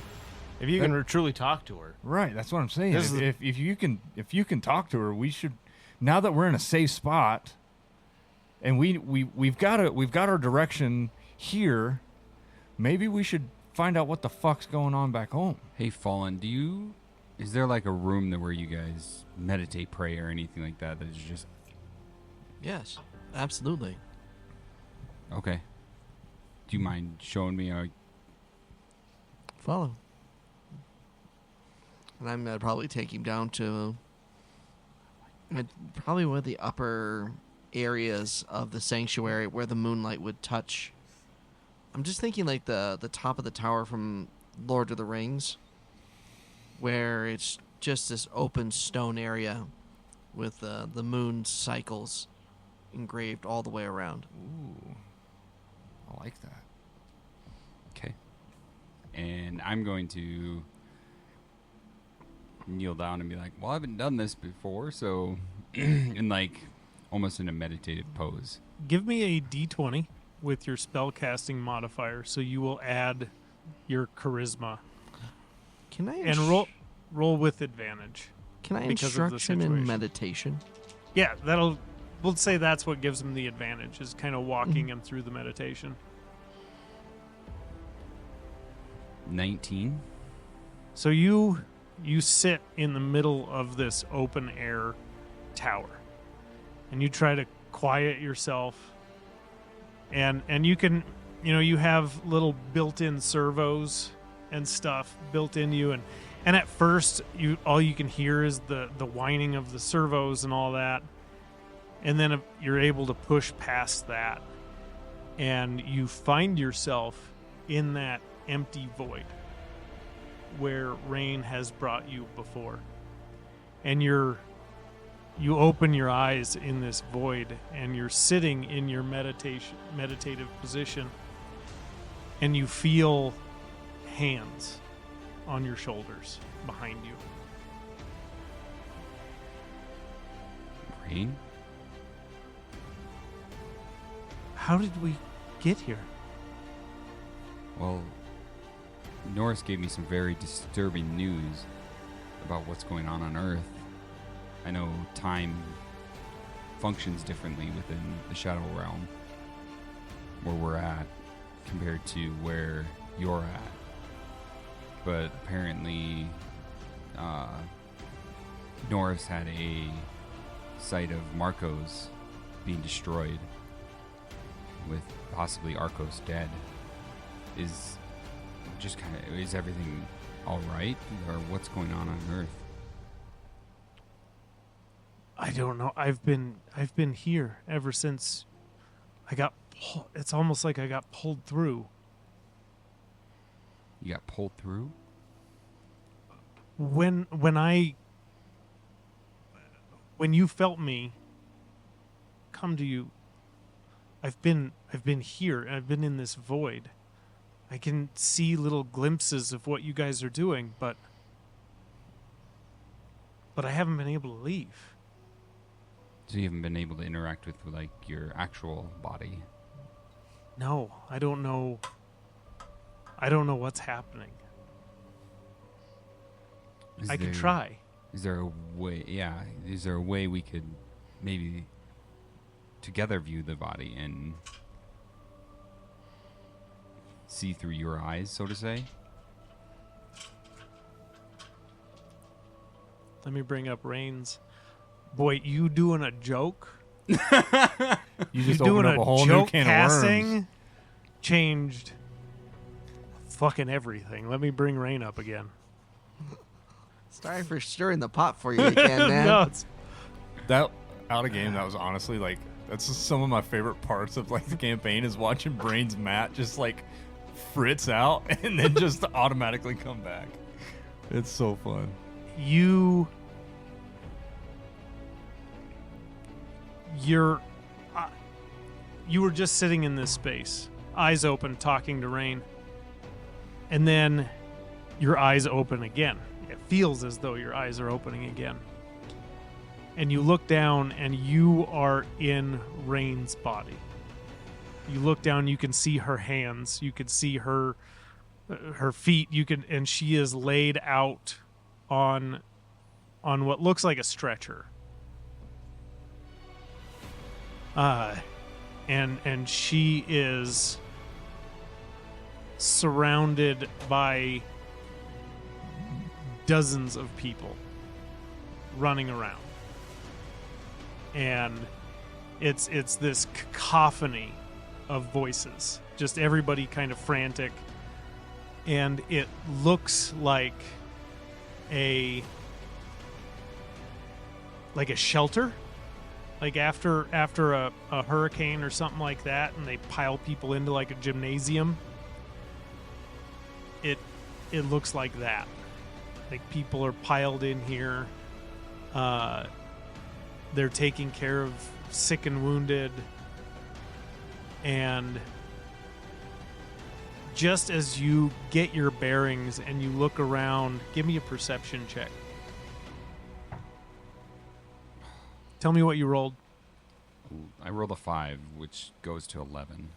If you can truly talk to her. Right, that's what I'm saying. If you can talk to her, we should. Now that we're in a safe spot, and we've got our direction here, maybe we should find out what the fuck's going on back home. Hey, Fallen, is there like a room where you guys meditate, pray, or anything like that that is just... Yes, absolutely. Okay. Do you mind showing me? Follow. And I'm going to probably take him down to probably one of the upper areas of the sanctuary where the moonlight would touch. I'm just thinking like the top of the tower from Lord of the Rings, where it's just this open stone area with the moon cycles engraved all the way around. Ooh, I like that. Okay. And I'm going to kneel down and be like, well, I haven't done this before, so... in like, almost in a meditative pose. Give me a d20 with your spellcasting modifier, so you will add your charisma. Can I... And roll with advantage. Can I because of the instruct him in situation. meditation? Yeah, we'll say that's what gives him the advantage, is kind of walking him through the meditation. 19. So you sit in the middle of this open air tower, and you try to quiet yourself, and you can, you have little built-in servos and stuff built in you, and at first all you can hear is the whining of the servos and all that, and then you're able to push past that, and you find yourself in that empty void where Rain has brought you before, and you open your eyes in this void, and you're sitting in your meditative position, and you feel hands on your shoulders behind you. Rain? How did we get here? Well, Norris gave me some very disturbing news about what's going on Earth. I know time functions differently within the Shadow Realm, where we're at, compared to where you're at. But apparently, Norris had a sight of Marco's being destroyed, with possibly Arcos dead. Is everything all right, or what's going on Earth? I don't know. I've been here ever since I got. It's almost like I got pulled through. You got pulled through? When you felt me come to you, I've been here, and I've been in this void. I can see little glimpses of what you guys are doing, but I haven't been able to leave. So you haven't been able to interact with like your actual body? No, I don't know. I don't know what's happening. I could try. Is there a way? Yeah. Is there a way we could maybe together view the body and see through your eyes, so to say? Let me bring up Rain's Boy, you doing a joke? You just doing opened up a whole new joke can of casting worms. changed fucking everything. Let me bring Rain up again. Sorry for stirring the pot for you again, man. No, it's That out of game, that was honestly like that's just some of my favorite parts of like the campaign is watching Brains Matt just like fritz out and then just automatically come back. It's so fun. you're you were just sitting in this space, eyes open, talking to Rain, and then your eyes open again. It feels as though your eyes are opening again, and you look down and you are in Rain's body. You look down, you can see her hands, you can see her feet, and she is laid out on what looks like a stretcher. And she is surrounded by dozens of people running around. And it's this cacophony of voices, just everybody kind of frantic, and it looks like a shelter, like after a hurricane or something like that, and they pile people into like a gymnasium. It looks like that, like people are piled in here. They're taking care of sick and wounded. And just as you get your bearings and you look around, give me a perception check. Tell me what you rolled. I rolled a 5, which goes to 11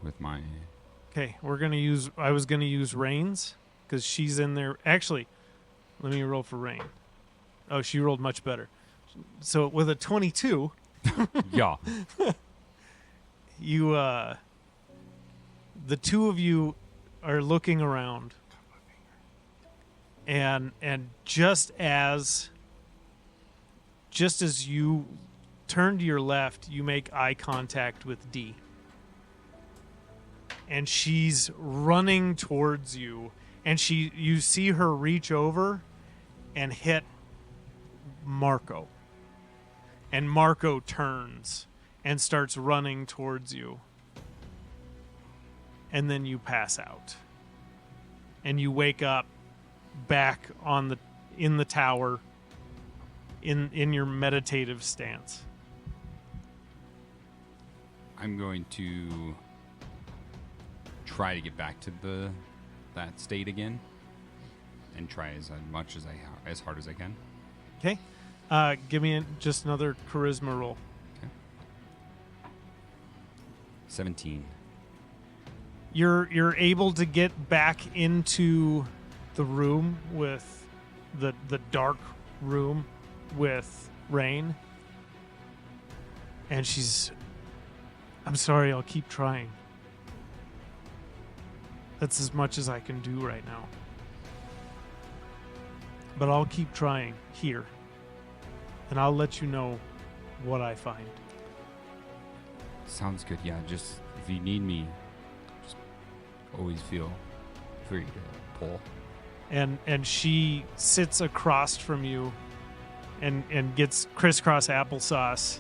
with my... Okay, I was gonna use Rain's because she's in there. Actually, let me roll for Rain. Oh, she rolled much better. So with a 22, Yeah. you the two of you are looking around, and just as you turn to your left, you make eye contact with Dee, and she's running towards you, and you see her reach over and hit Marco, and Marco turns and starts running towards you. And then you pass out. And you wake up back in the tower in your meditative stance. I'm going to try to get back to that state again and try as hard as I can. Okay? Give me just another charisma roll. 17. You're able to get back into the room with the dark room with Rain, and I'm sorry, I'll keep trying. That's as much as I can do right now. But I'll keep trying here, and I'll let you know what I find. Sounds good. Yeah, just if you need me, just always feel free to pull. And she sits across from you and gets crisscross applesauce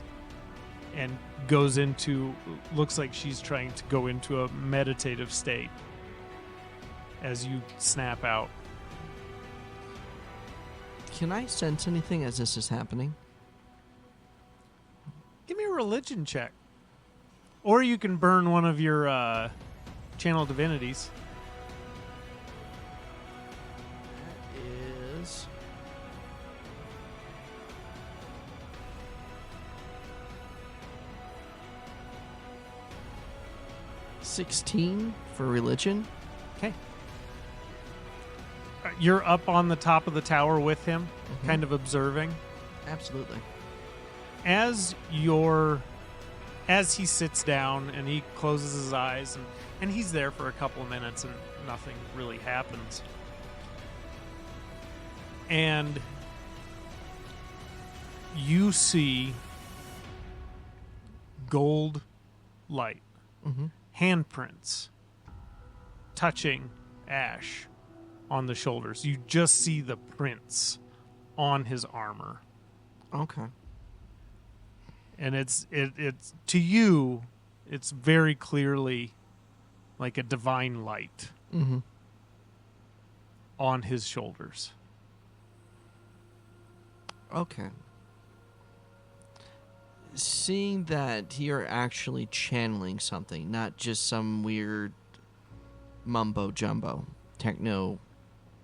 and goes into, looks like she's trying to go into a meditative state as you snap out. Can I sense anything as this is happening? Give me a religion check. Or you can burn one of your channel divinities. That is... $16 for religion. Okay. You're up on the top of the tower with him, kind of observing. Absolutely. As he sits down and he closes his eyes and he's there for a couple of minutes and nothing really happens. And you see gold light, handprints touching Ash on the shoulders. You just see the prints on his armor. Okay. And it's to you, it's very clearly like a divine light on his shoulders. Okay. Seeing that you're actually channeling something, not just some weird mumbo jumbo, techno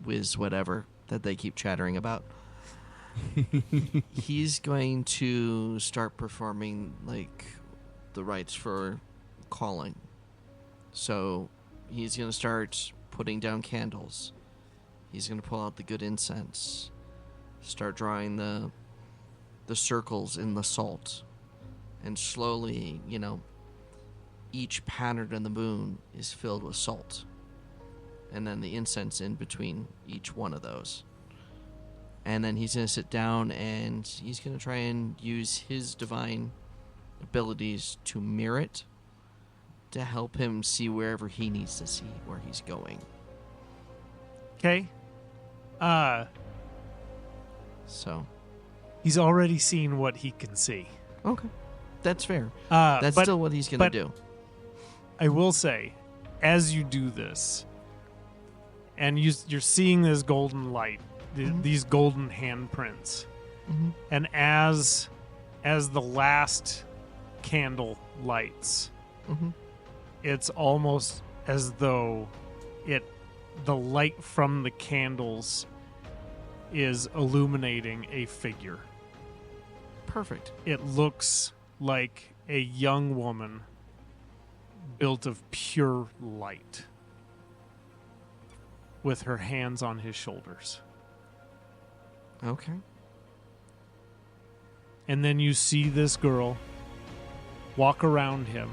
whiz whatever that they keep chattering about. He's going to start performing like the rites for calling. So he's going to start putting down candles. He's going to pull out the good incense. Start drawing the circles in the salt. And slowly, each pattern in the moon is filled with salt. And then the incense in between each one of those. And then he's going to sit down and he's going to try and use his divine abilities to mirror it to help him see wherever he needs to see where he's going. Okay. So. He's already seen what he can see. Okay. That's fair. That's still what he's going to do. I will say, as you do this, and you're seeing this golden light, these golden handprints, and as the last candle lights, it's almost as though the light from the candles is illuminating a figure. Perfect. It looks like a young woman built of pure light with her hands on his shoulders. Okay. And then you see this girl walk around him,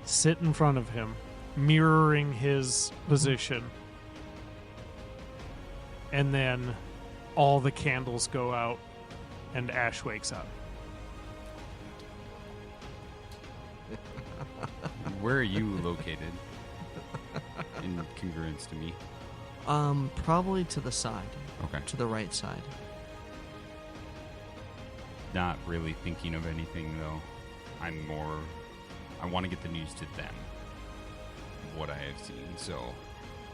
sit in front of him, mirroring his position. And then all the candles go out and Ash wakes up. Where are you located? In congruence to me. Probably to the side. Okay. To the right side. Not really thinking of anything though. I want to get the news to them. What I have seen. So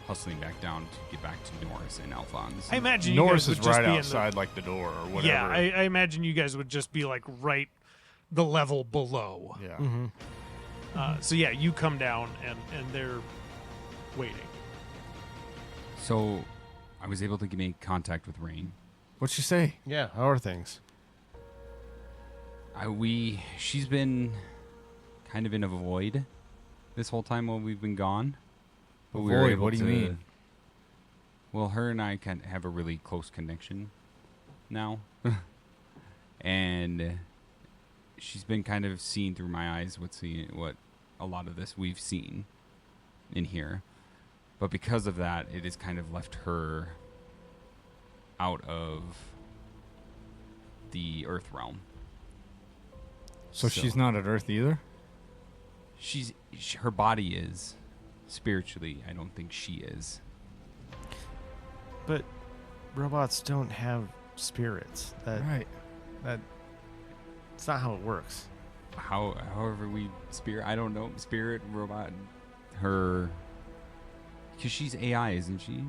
hustling back down to get back to Norris and Alfonz. I imagine Norris you is guys would just right be outside like the door or whatever. Yeah, I imagine you guys would just be like right the level below. Yeah. So yeah, you come down and they're waiting. So I was able to make contact with Rain. What'd she say? Yeah, how are things? She's been kind of in a void this whole time while we've been gone. But we were Void? able What do you to- mean? Well, her and I can have a really close connection now. And she's been kind of seeing through my eyes what a lot of this we've seen in here. But because of that, it has kind of left her out of the Earth realm. So she's not at Earth either? Her body is. Spiritually, I don't think she is. But robots don't have spirits. Right. It's not how it works. However we I don't know, spirit, robot, her, because she's AI, isn't she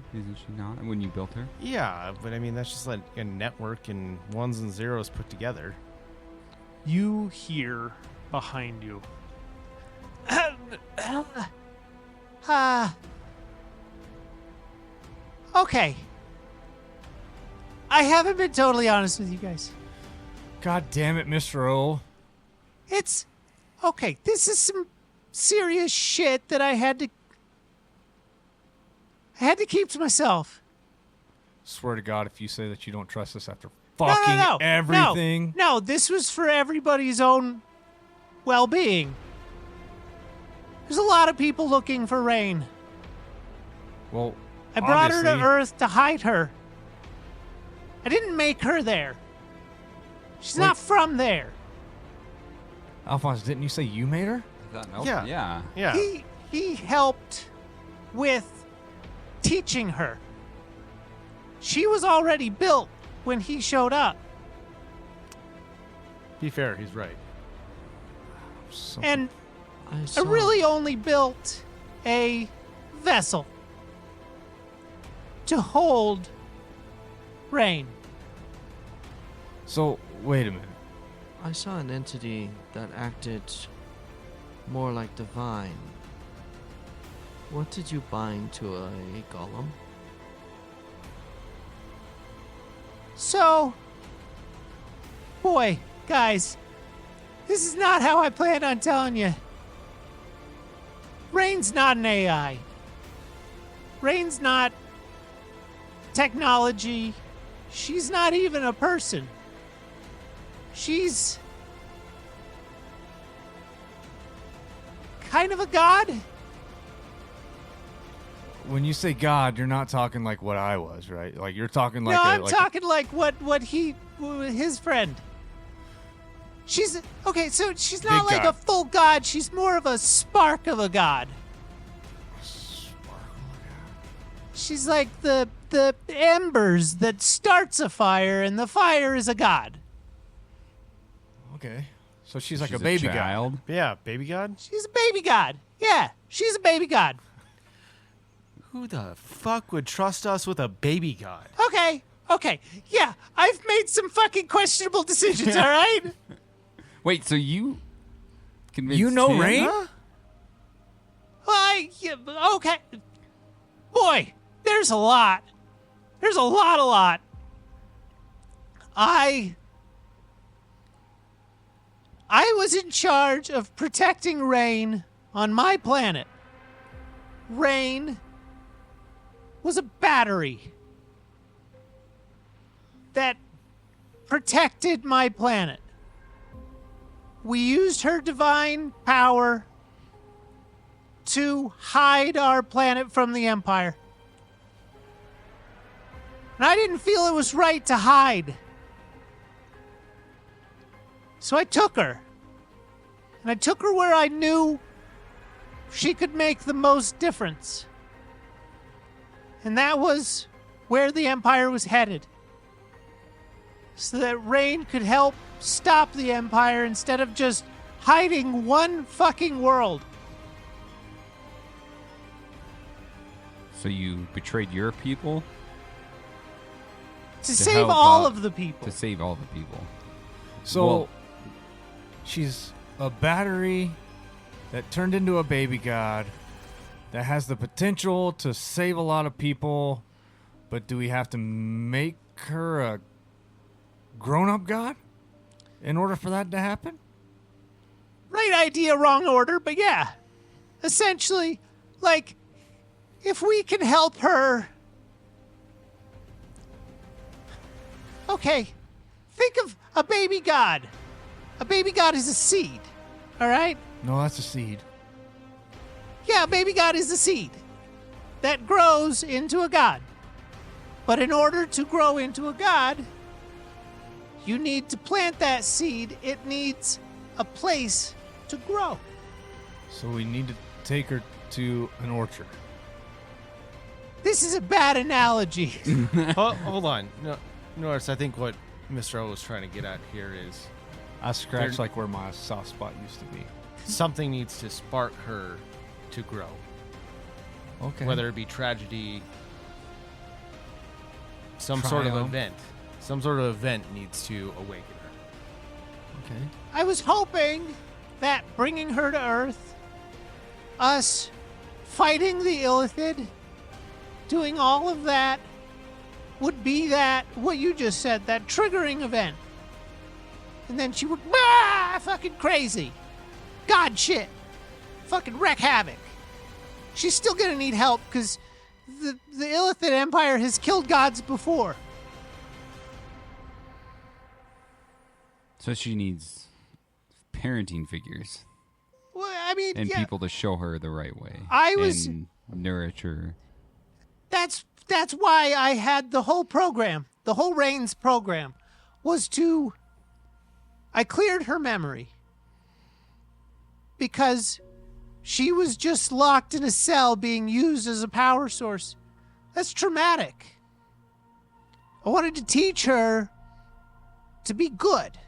not, when you built her? Yeah, but I mean, that's just like a network and ones and zeros put together. You hear behind you. Okay. I haven't been totally honest with you guys. God damn it, Mr. O. It's okay. This is some serious shit that I had to keep to myself. Swear to God, if you say that you don't trust us after No, fucking everything. No, this was for everybody's own well-being. There's a lot of people looking for Rain. Well, I brought her to obviously- Earth to hide her. I didn't make her there. She's not from there. Alfonz, didn't you say you made her? Yeah. Yeah. Yeah. He helped with teaching her. She was already built when he showed up. Be fair, he's right. And I saw. really only built a vessel to hold rain. So, wait a minute. I saw an entity that acted more like divine. What did you bind to a golem? So, boy, guys, this is not how I planned on telling you. Rain's not an AI. Rain's not technology. She's not even a person. She's kind of a god. When you say God, you're not talking like what I was, right? Like you're talking like No, a, I'm like talking like what his friend. She's okay, so she's not Big like god. a full god. She's more of a spark of a god. She's like the embers that starts a fire, and the fire is a god. Okay. So she's like She's a baby god. child. Yeah, baby god. She's a baby god. Yeah, she's a baby god. Who the fuck would trust us with a baby god? Okay. Yeah, I've made some fucking questionable decisions, all right? Wait, so you convinced You know him? Rain? Yeah, okay. Boy, there's a lot. There's a lot. I was in charge of protecting Rain on my planet. Rain was a battery that protected my planet. We used her divine power to hide our planet from the Empire. And I didn't feel it was right to hide. So I took her. And I took her where I knew she could make the most difference. And that was where the Empire was headed. So that Rain could help stop the Empire instead of just hiding one fucking world. So you betrayed your people To To save help all out- of the people. to save all the people. So Well- she's a battery that turned into a baby god that has the potential to save a lot of people, but do we have to make her a grown-up god in order for that to happen? Right idea, wrong order, but yeah. Essentially, like, if we can help her. Okay, think of a baby god. A baby god is a seed, all right? No, that's a seed. Yeah, a baby god is a seed that grows into a god. But in order to grow into a god, you need to plant that seed. It needs a place to grow. So we need to take her to an orchard. This is a bad analogy. Hold on. No, Norris, I think what Mr. O was trying to get at here is I scratched They're- like where my soft spot used to be. something needs to spark her to grow. Okay. Whether it be tragedy, some sort of Triumph. event. Some sort of event needs to awaken her. Okay. I was hoping that bringing her to Earth, us fighting the Illithid, doing all of that, would be that, what you just said, that triggering event. And then she would, fucking crazy. God shit. Fucking wreak havoc. She's still gonna need help, because the Illithid Empire has killed gods before. So she needs parenting figures Well, I mean, and yeah, people to show her the right way. I was- and nourish her. that's why I had the whole program, the whole Reigns program, was to I cleared her memory because she was just locked in a cell being used as a power source. That's traumatic. I wanted to teach her to be good.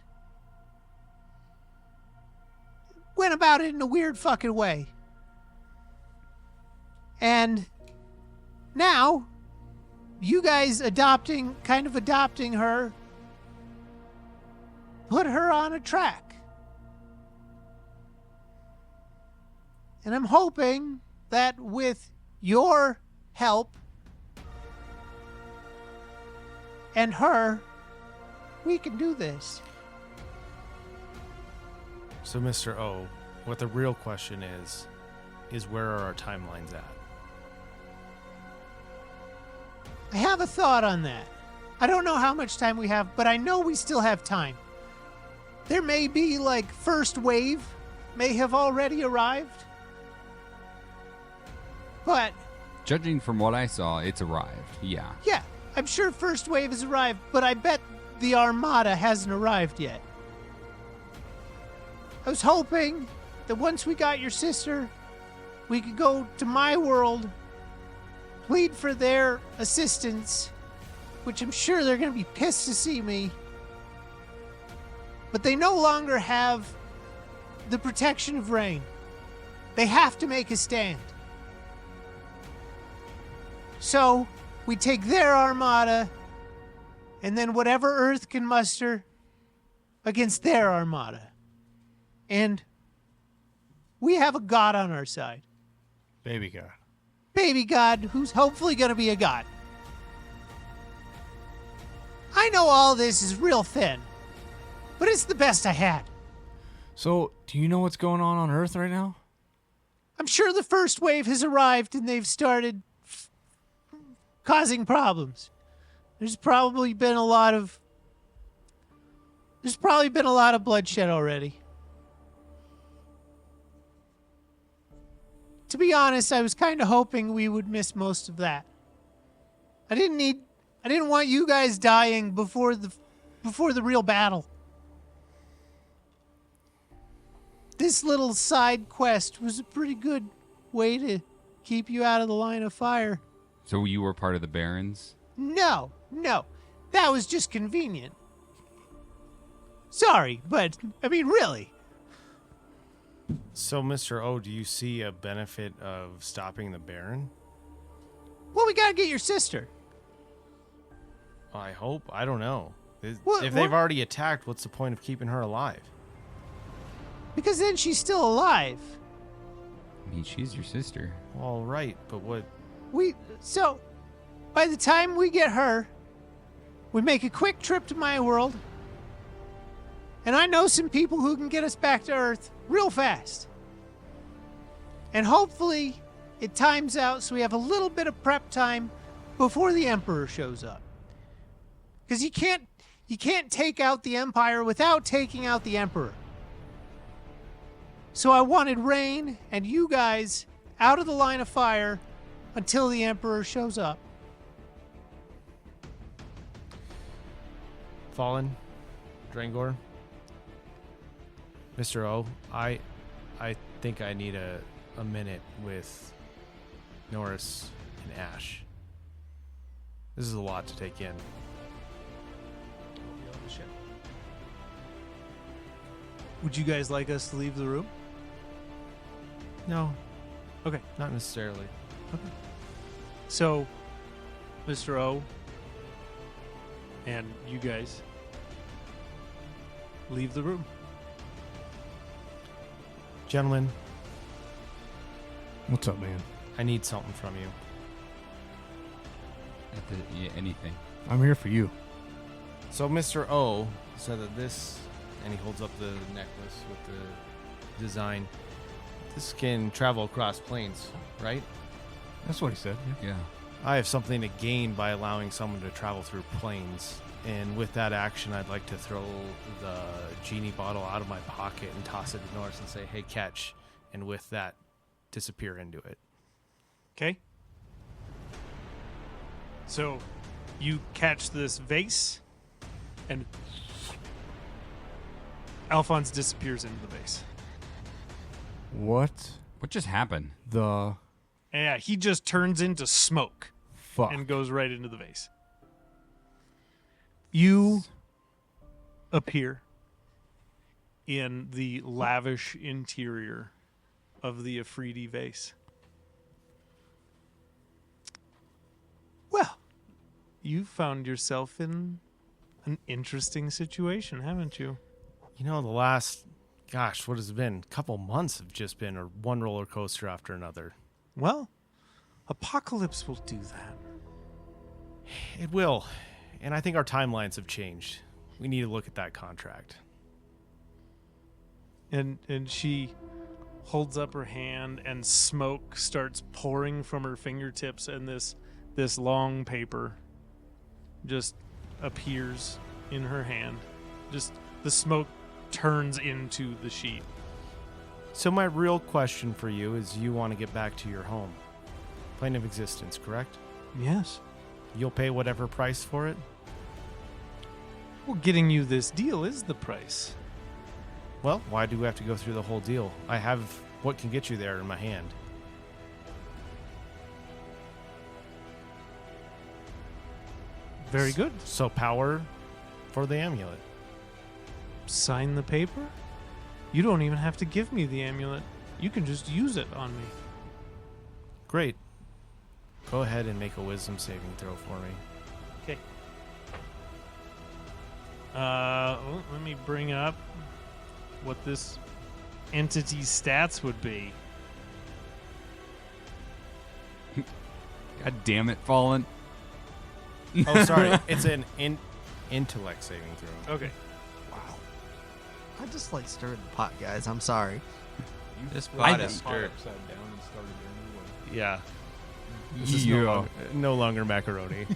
Went about it in a weird fucking way. And now, you guys kind of adopting her, put her on a track. And I'm hoping that with your help and her, we can do this. So, Mr. O, what the real question is where are our timelines at? I have a thought on that. I don't know how much time we have, but I know we still have time. There may be, like, first wave may have already arrived. But Judging from what I saw, it's arrived. Yeah. yeah, I'm sure first wave has arrived, but I bet the Armada hasn't arrived yet. I was hoping that once we got your sister, we could go to my world, plead for their assistance, which I'm sure they're going to be pissed to see me. But they no longer have the protection of rain. They have to make a stand. So, we take their armada, and then whatever Earth can muster against their armada. And we have a god on our side. Baby God. Baby god who's hopefully going to be a god. I know all this is real thin, but it's the best I had. So, do you know what's going on Earth right now? I'm sure the first wave has arrived and they've started causing problems. There's probably been a lot of bloodshed already. To be honest, I was kind of hoping we would miss most of that. I didn't want you guys dying before the real battle. This little side quest was a pretty good way to keep you out of the line of fire. So you were part of the Barons? No. That was just convenient. Sorry, but, I mean, really. So, Mr. O, do you see a benefit of stopping the Baron? Well, we gotta get your sister. I hope. I don't know. If What- they've what- already attacked, what's the point of keeping her alive? Because then she's still alive. I mean, she's your sister. All right, but what? So, by the time we get her, we make a quick trip to my world. And I know some people who can get us back to Earth real fast. And hopefully it times out so we have a little bit of prep time before the Emperor shows up. Because you can't take out the Empire without taking out the Emperor. So I wanted Rain and you guys out of the line of fire until the Emperor shows up. Fallen? Drangor? Mr. O, I think I need a minute with Norris and Ash. This is a lot to take in. Would you guys like us to leave the room? No, Okay. not necessarily. So, Mr. O and you guys leave the room. Gentlemen, What's up, man? I need something from you. Anything. I'm here for you. So Mr. O said that this, and he holds up the necklace with the design, this can travel across planes, right? That's what he said. Yeah. Yeah. I have something to gain by allowing someone to travel through planes. And with that action, I'd like to throw the Genie bottle out of my pocket and toss it to Norris and say, hey, catch. And with that, disappear into it. Okay. So, you catch this vase, and Alfonz disappears into the vase. What What just happened? the Yeah, he just turns into smoke fuck? and goes right into the vase. You appear in the lavish interior of the Afridi vase. Well, you found yourself in an interesting situation, haven't you? You know, the last, gosh, what has it been? Couple months have just been one roller coaster after another. Well, Apocalypse will do that. It will. And I think our timelines have changed. We need to look at that contract. And she holds up her hand, and smoke starts pouring from her fingertips, and this long paper just appears in her hand. Just the smoke turns into the sheet. So my real question for you is, you want to get back to your home. Plane of existence, correct? Yes. You'll pay whatever price for it? Well, getting you this deal is the price. Well, why do we have to go through the whole deal? I have what can get you there in my hand. Very good. So power for the amulet. Sign the paper? You don't even have to give me the amulet. You can just use it on me. Great. Go ahead and make a wisdom saving throw for me. Okay. Let me bring up what this entity's stats would be. God damn it, Fallen. Oh, sorry. It's an intellect saving throw. Okay. I just like stirred the pot, guys. I'm sorry. This I pot think- is stirred. Yeah. This is no longer macaroni.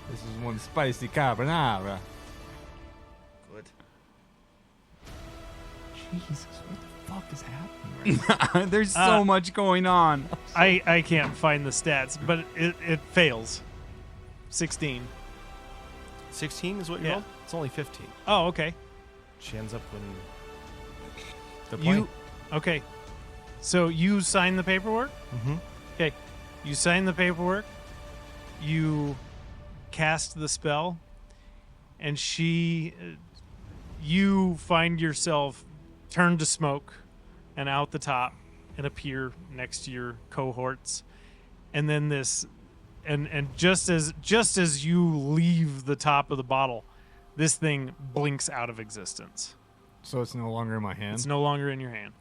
This is one spicy carbonara. Good. Jesus, what the fuck is happening right now? There's so much going on. I can't find the stats, but it fails. 16. 16 is what you Yeah. rolled? It's only 15. Oh, okay. She ends up in the plane. You okay. So you sign the paperwork? Mm-hmm. Okay. You sign the paperwork. You cast the spell, and you find yourself turned to smoke and out the top and appear next to your cohorts. And then and just as you leave the top of the bottle, this thing blinks out of existence. So it's no longer in my hand? It's no longer in your hand.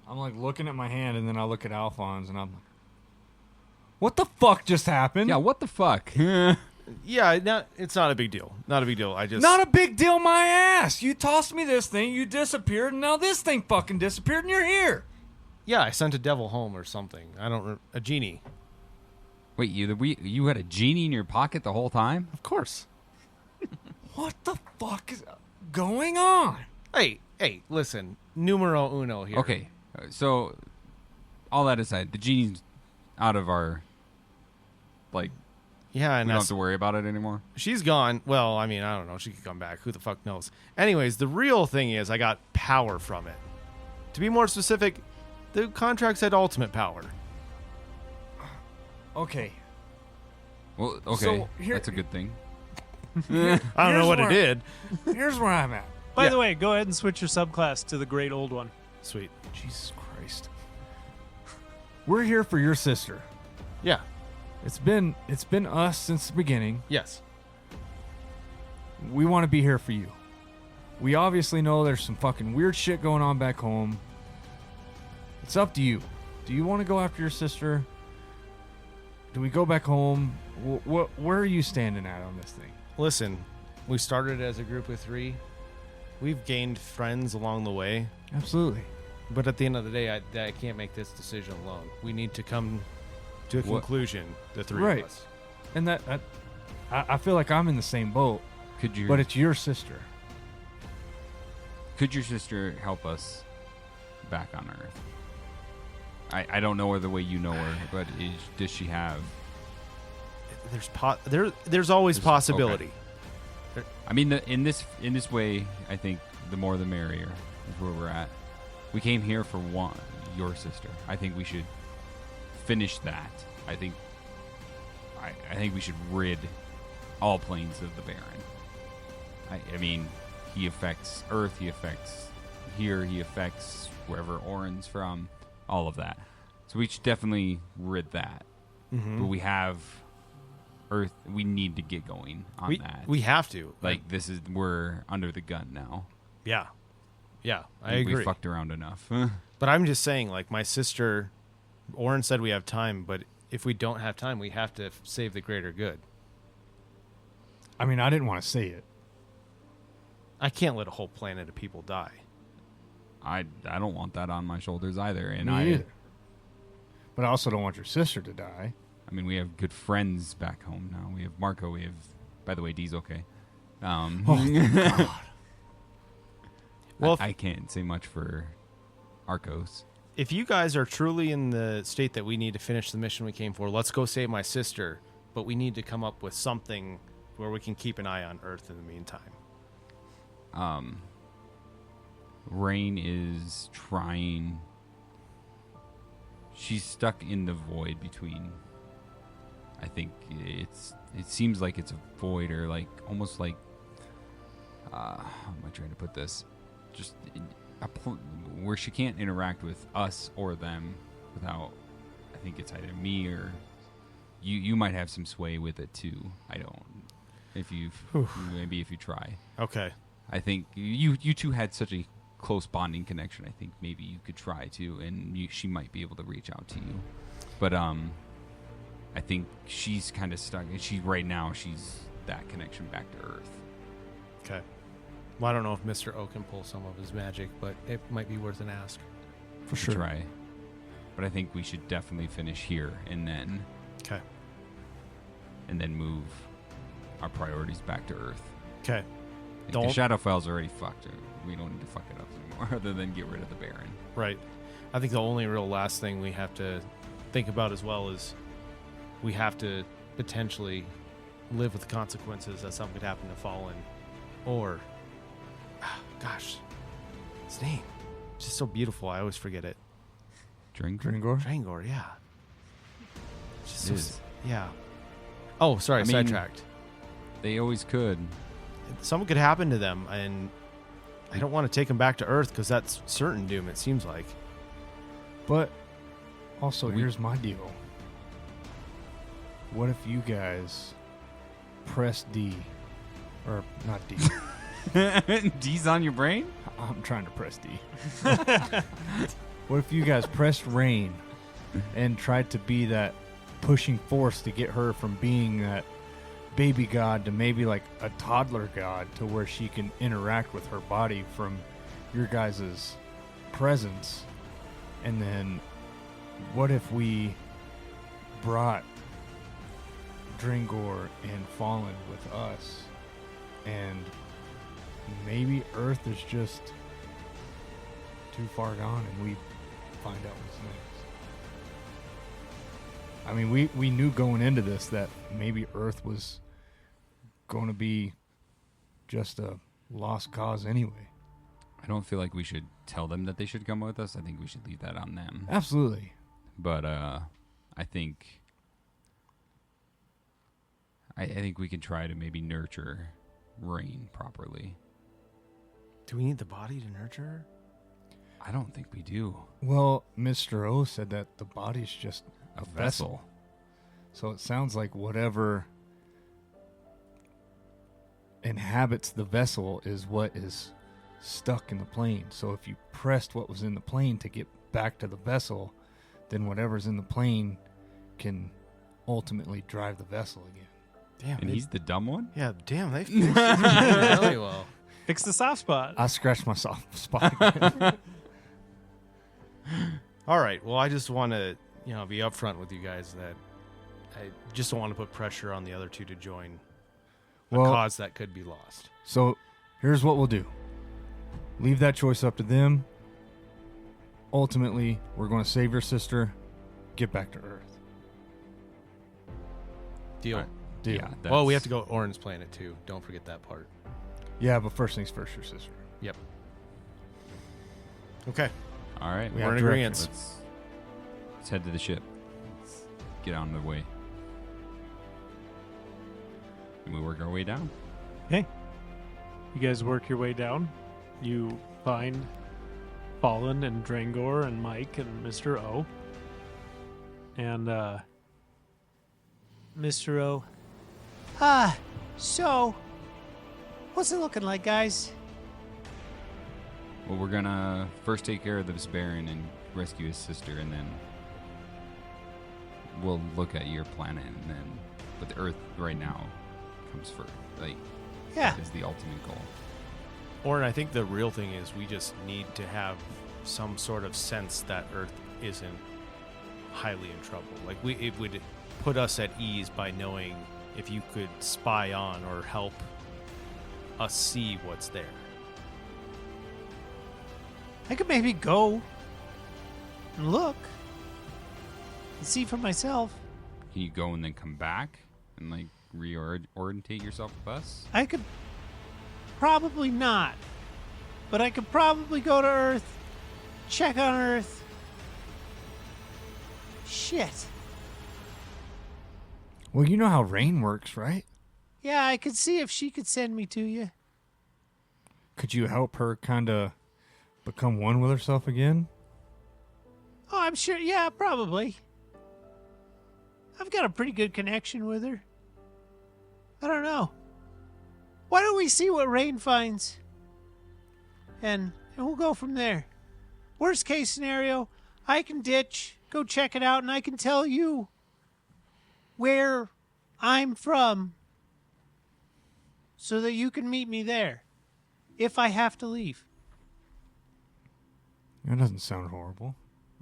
I'm like looking at my hand, and then I look at Alfonz, and I'm like, what the fuck just happened? Yeah, what the fuck? Yeah, it's not a big deal. Not a big deal. Not a big deal, my ass. You tossed me this thing, you disappeared, and now this thing fucking disappeared, and you're here. Yeah, I sent a devil home or something. A genie. Wait, you had a genie in your pocket the whole time? Of course. What the fuck is going on? Hey, listen. Numero uno here. Okay, so all that aside, the genie's out of our, like, Yeah, we and don't have to worry about it anymore. she's gone. Well, I mean, I don't know. She could come back. Who the fuck knows? Anyways, the real thing is I got power from it. To be more specific, the contract said ultimate power. Okay. Well, okay, So, here- that's a good thing. I don't know Here's what it where- did. Here's where I'm at. By Yeah. the way, go ahead and switch your subclass to the great old one. Sweet. Jesus Christ. We're here for your sister. Yeah. It's been us since the beginning. Yes. We want to be here for you. We obviously know there's some fucking weird shit going on back home. It's up to you. Do you want to go after your sister? Do we go back home? Where are you standing at on this thing? Listen, we started as a group of 3. We've gained friends along the way. Absolutely. But at the end of the day, I can't make this decision alone. We need to come to a conclusion, the 3 Right. of us. And I feel like I'm in the same boat, Could you? but it's your sister. Could your sister help us back on Earth? I don't know her the way you know her, but does she have? There's always There's- possibility. I mean, in this way, I think the more the merrier is where we're at. We came here for your sister. I think we should finish that. I think we should rid all planes of the Baron. I mean, he affects Earth, he affects here, he affects wherever Orin's from, all of that. So we should definitely rid that. Mm-hmm. But we have Earth. We need to get going on that. We have to. Like, we're under the gun now. Yeah. Yeah, I We agree. fucked around enough. But I'm just saying, like, my sister, Orin said we have time, but if we don't have time, we have to save the greater good. I mean, I didn't want to say it. I can't let a whole planet of people die. I don't want that on my shoulders either. And Me I either. But I also don't want your sister to die. I mean, we have good friends back home now. We have Marco. We have, by the way, Dee's okay. Well, I can't say much for Arcos. if you guys are truly in the state that we need to finish the mission we came for, let's go save my sister. But we need to come up with something where we can keep an eye on Earth in the meantime. Rain is trying. She's stuck in the void between. I think it seems like it's a void, or like almost like. How am I trying to put this? Just where she can't interact with us or them without. I think it's either me or you. You might have some sway with it too. I don't. If you try. Okay. I think you two had such a close bonding connection. I think maybe you could try to, and she might be able to reach out to you. But I think she's kind of stuck. And she's that connection back to Earth. Okay. Well, I don't know if Mr. O can pull some of his magic, but it might be worth an ask. For sure. Try. But I think we should definitely finish here and then move our priorities back to Earth. Okay. Like the Shadowfell's already fucked. We don't need to fuck it up anymore other than get rid of the Baron. Right. I think the only real last thing we have to think about as well is we have to potentially live with the consequences that something could happen to Fallen. Or, gosh, his name. It's just so beautiful. I always forget it. Drangor? Drangor, yeah. Just It is. yeah. Oh, sorry, I mean, sidetracked. They always could. Something could happen to them, and I don't want to take them back to Earth because that's certain doom, it seems like. But also, here's my deal. What if you guys press D? Or not D. D's on your brain? I'm trying to press D. What if you guys pressed Rain and tried to be that pushing force to get her from being that baby god to maybe like a toddler god, to where she can interact with her body from your guys' presence? And then what if we brought Drangor and Fallen with us, and maybe Earth is just too far gone and we find out what's next? I mean, we knew going into this that maybe Earth was going to be just a lost cause anyway. I don't feel like we should tell them that they should come with us. I think we should leave that on them. Absolutely. But I think we can try to maybe nurture Rain properly. Do we need the body to nurture her? I don't think we do. Well, Mr. O said that the body's just A vessel. So it sounds like whatever inhabits the vessel is what is stuck in the plane. So if you pressed what was in the plane to get back to the vessel, then whatever's in the plane can ultimately drive the vessel again. Damn. And he's the dumb one? Yeah, damn, they fixed it really well. Fix the soft spot. I scratched my soft spot again. All right. Well, I just want to, be upfront with you guys that I just don't want to put pressure on the other two to join a cause that could be lost. So here's what we'll do. Leave that choice up to them. Ultimately, we're going to save your sister, get back to Earth. Deal. Deal. Yeah. Well, we have that's- to go Orin's planet too. Don't forget that part. Yeah, but first things first, your sister. Yep. Okay. All right. We We're have in direction. agreement. Let's head to the ship. Let's get on the way. And we work our way down. You guys work your way down. You find Fallen and Drangor and Mike and Mr. O. And Mr. O. So, what's it looking like, guys? Well, we're gonna first take care of this Baron and rescue his sister, and then we'll look at your planet, and then, but the Earth right now comes first. Like, Yeah. is the ultimate goal. Orin, I think the real thing is we just need to have some sort of sense that Earth isn't highly in trouble. Like it would put us at ease by knowing if you could spy on or help us see what's there. I could maybe go and look and see for myself. Can you go and then come back and like reorientate yourself with us? I could probably not, but I could probably go to Earth, check on Earth. Shit. Well, you know how rain works, right? Yeah, I could see if she could send me to you. Could you help her kind of become one with herself again? Oh, I'm sure. Yeah, probably. I've got a pretty good connection with her. I don't know. Why don't we see what Rain finds? And we'll go from there. Worst case scenario, I can ditch, go check it out, and I can tell you where I'm from so that you can meet me there if I have to leave. That doesn't sound horrible.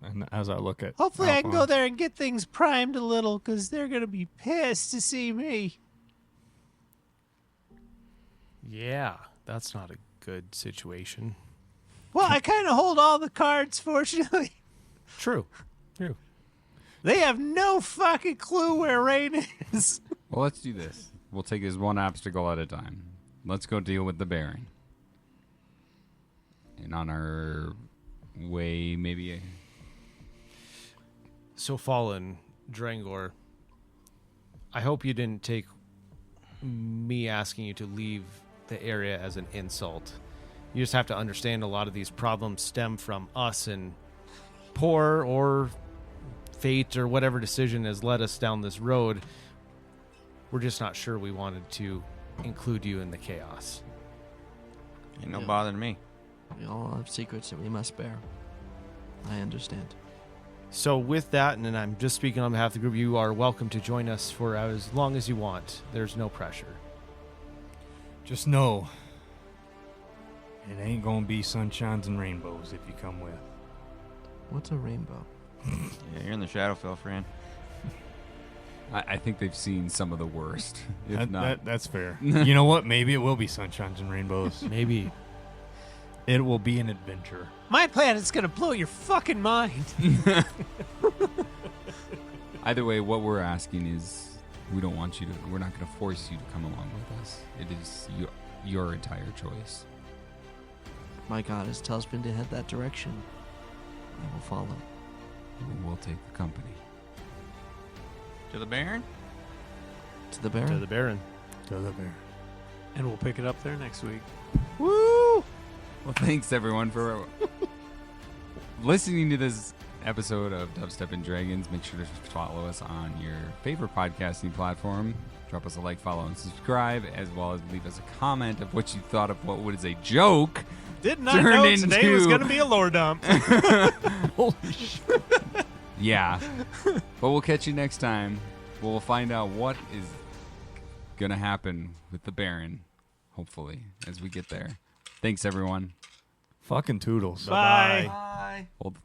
And as I look at Hopefully I can go Alfonz, there and get things primed a little because they're going to be pissed to see me. Yeah, that's not a good situation. Well, I kind of hold all the cards, fortunately. True. They have no fucking clue where Rain is. Well, let's do this. We'll take this one obstacle at a time. Let's go deal with the Baron. And on our way, maybe. So, Fallen, Drangor, I hope you didn't take me asking you to leave the area as an insult. You just have to understand a lot of these problems stem from us and poor or fate or whatever decision has led us down this road. We're just not sure we wanted to include you in the chaos. Ain't no Yeah. bothering me. We all have secrets that we must bear. I understand. So with that, and then I'm just speaking on behalf of the group, you are welcome to join us for as long as you want. There's no pressure. just know it ain't gonna be sunshines and rainbows if you come with. What's a rainbow? Yeah, you're in the Shadowfell, friend. I think they've seen some of the worst. If not, That's fair. You know what? Maybe it will be sunshines and rainbows. Maybe. It will be an adventure. My planet's going to blow your fucking mind. either way, what we're asking is we're not going to force you to come along with us. It is your entire choice. My goddess tells me to head that direction. I will follow. We'll take the company. To the Baron? To the Baron? To the Baron. To the bear. And we'll pick it up there next week. Woo! Well, thanks everyone for listening to this episode of Dubstep and Dragons. Make sure to follow us on your favorite podcasting platform. Drop us a like, follow, and subscribe, as well as leave us a comment of what you thought of what was a joke. Did not Turned know today was into- going to be a lore dump. Holy shit. Yeah. But we'll catch you next time. We'll find out what is going to happen with the Baron, hopefully, as we get there. Thanks, everyone. Fucking toodles. Bye. Bye. Hold